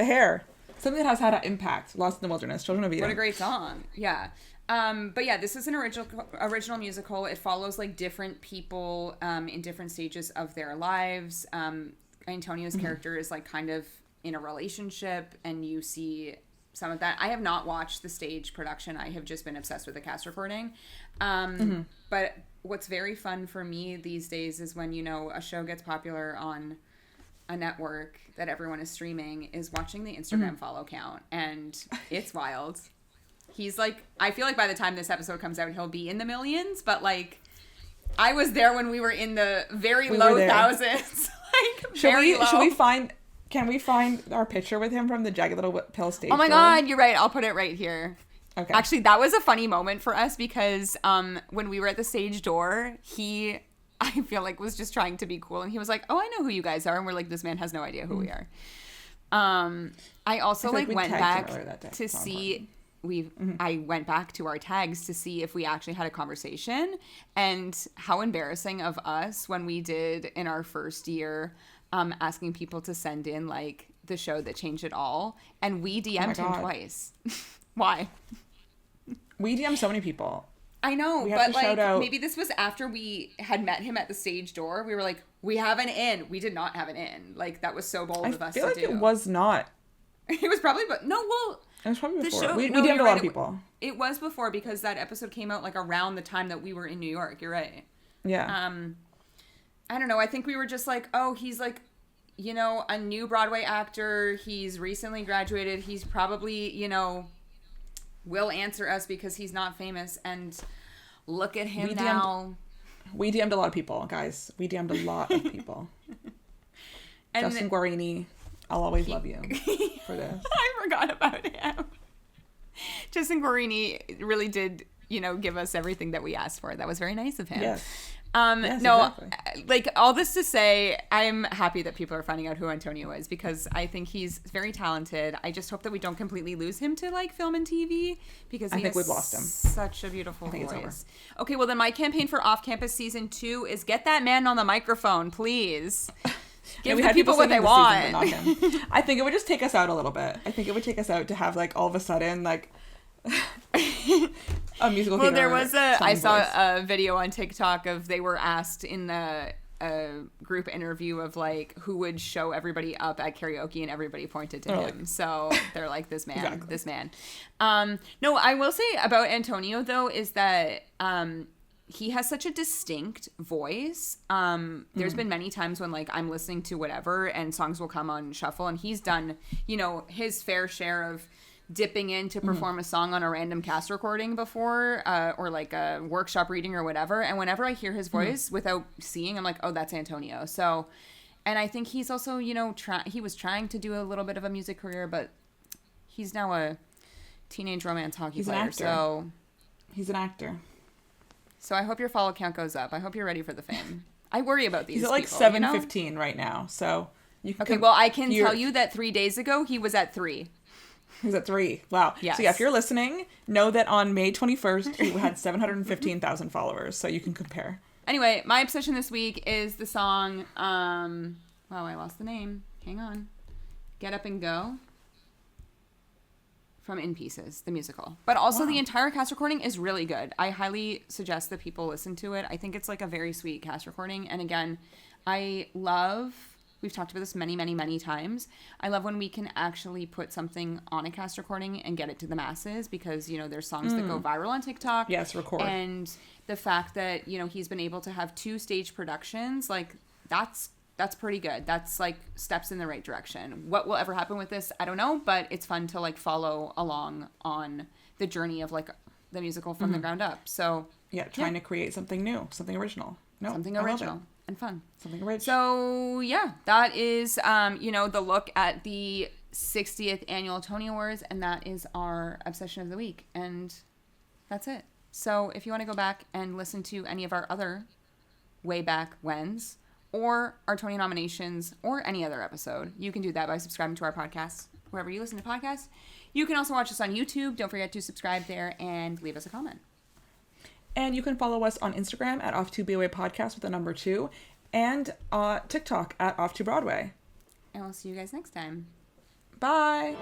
hair. Something that has had an impact. Lost in the Wilderness. Children of Eden. What a great song. Yeah. But yeah, this is an original musical. It follows like different people in different stages of their lives. Antonio's character is like kind of in a relationship, and you see some of that. I have not watched the stage production. I have just been obsessed with the cast recording. But what's very fun for me these days is when, you know, a show gets popular on a network that everyone is streaming, is watching the Instagram follow count. And it's wild. He's like, I feel like by the time this episode comes out, he'll be in the millions. But like, I was there when we were in the very low thousands. Like, very low. Should we find... Can we find our picture with him from the Jagged Little Pill stage? Oh my God, you're right. I'll put it right here. Okay. Actually, that was a funny moment for us because when we were at the stage door, he, I feel like, was just trying to be cool. And he was like, oh, I know who you guys are. And we're like, this man has no idea who we are. I also like went back to see... I went back to our tags to see if we actually had a conversation, and how embarrassing of us when we did in our first year, asking people to send in like the show that changed it all, and we DM'd him twice. Why? We DM'd so many people. I know, but like maybe this was after we had met him at the stage door. We were like, we have an in. We did not have an in. Like, that was so bold of us to do. I feel like it was not. It was probably, but no, well, it was probably before. We DM'd a lot of people. It was before, because that episode came out like around the time that we were in New York. You're right. Yeah. I don't know. I think we were just like, oh, he's like, you know, a new Broadway actor. He's recently graduated. He's probably, you know, will answer us because he's not famous. And look at him now. We DM'd a lot of people, guys. We DM'd a lot of people. Justin Guarini, I'll always love you for this. I forgot about him. Justin Guarini really did, you know, give us everything that we asked for. That was very nice of him. Yes. Yes, No, exactly. like all this to say, I'm happy that people are finding out who Antonio is because I think he's very talented. I just hope that we don't completely lose him to like film and TV because I think we've lost him. Such a beautiful think it's voice. Okay, well then my campaign for Off Campus season 2 is get that man on the microphone, please. Give the people what they want. I think it would just take us out a little bit. I think it would take us out to have like all of a sudden like a musical. Well, there was I saw a video on TikTok of they were asked in the group interview of like who would show everybody up at karaoke, and everybody pointed to him. Like, so they're like, this man, exactly. this man. No, I will say about Antonio though is that he has such a distinct voice. There's been many times when like I'm listening to whatever and songs will come on shuffle, and he's done, you know, his fair share of dipping in to perform a song on a random cast recording before, or like a workshop reading or whatever. And whenever I hear his voice without seeing, I'm like, oh, that's Antonio. So, and I think he's also, you know, he was trying to do a little bit of a music career, but he's now a teenage romance hockey player. So he's an actor. So I hope your follow count goes up. I hope you're ready for the fame. I worry about these. He's at like people, 715 right now. So you can okay, well, I can tell you that 3 days ago he was at 3. He was at 3. Wow. Yes. So yeah, if you're listening, know that on May 21st, he had 715,000 followers. So you can compare. Anyway, my obsession this week is the song, wow, I lost the name. Hang on. Get Up and Go from In Pieces, the musical. But also the entire cast recording is really good. I highly suggest that people listen to it. I think it's like a very sweet cast recording. And again, I love... We've talked about this many, many, many times. I love when we can actually put something on a cast recording and get it to the masses because, you know, there's songs that go viral on TikTok. Yes, record. And the fact that, you know, he's been able to have 2 stage productions, like, that's pretty good. That's, like, steps in the right direction. What will ever happen with this, I don't know, but it's fun to, like, follow along on the journey of, like, the musical from the ground up. So, yeah, trying to create something new, something original. No, something original and fun. Something original. So, yeah, that is, you know, the look at the 60th annual Tony Awards, and that is our obsession of the week. And that's it. So if you want to go back and listen to any of our other way back whens or our Tony nominations or any other episode, you can do that by subscribing to our podcast wherever you listen to podcasts. You can also watch us on YouTube. Don't forget to subscribe there and leave us a comment. And you can follow us on Instagram at Off2BOA Podcast with the number 2 and TikTok at Off2Broadway. And we'll see you guys next time. Bye.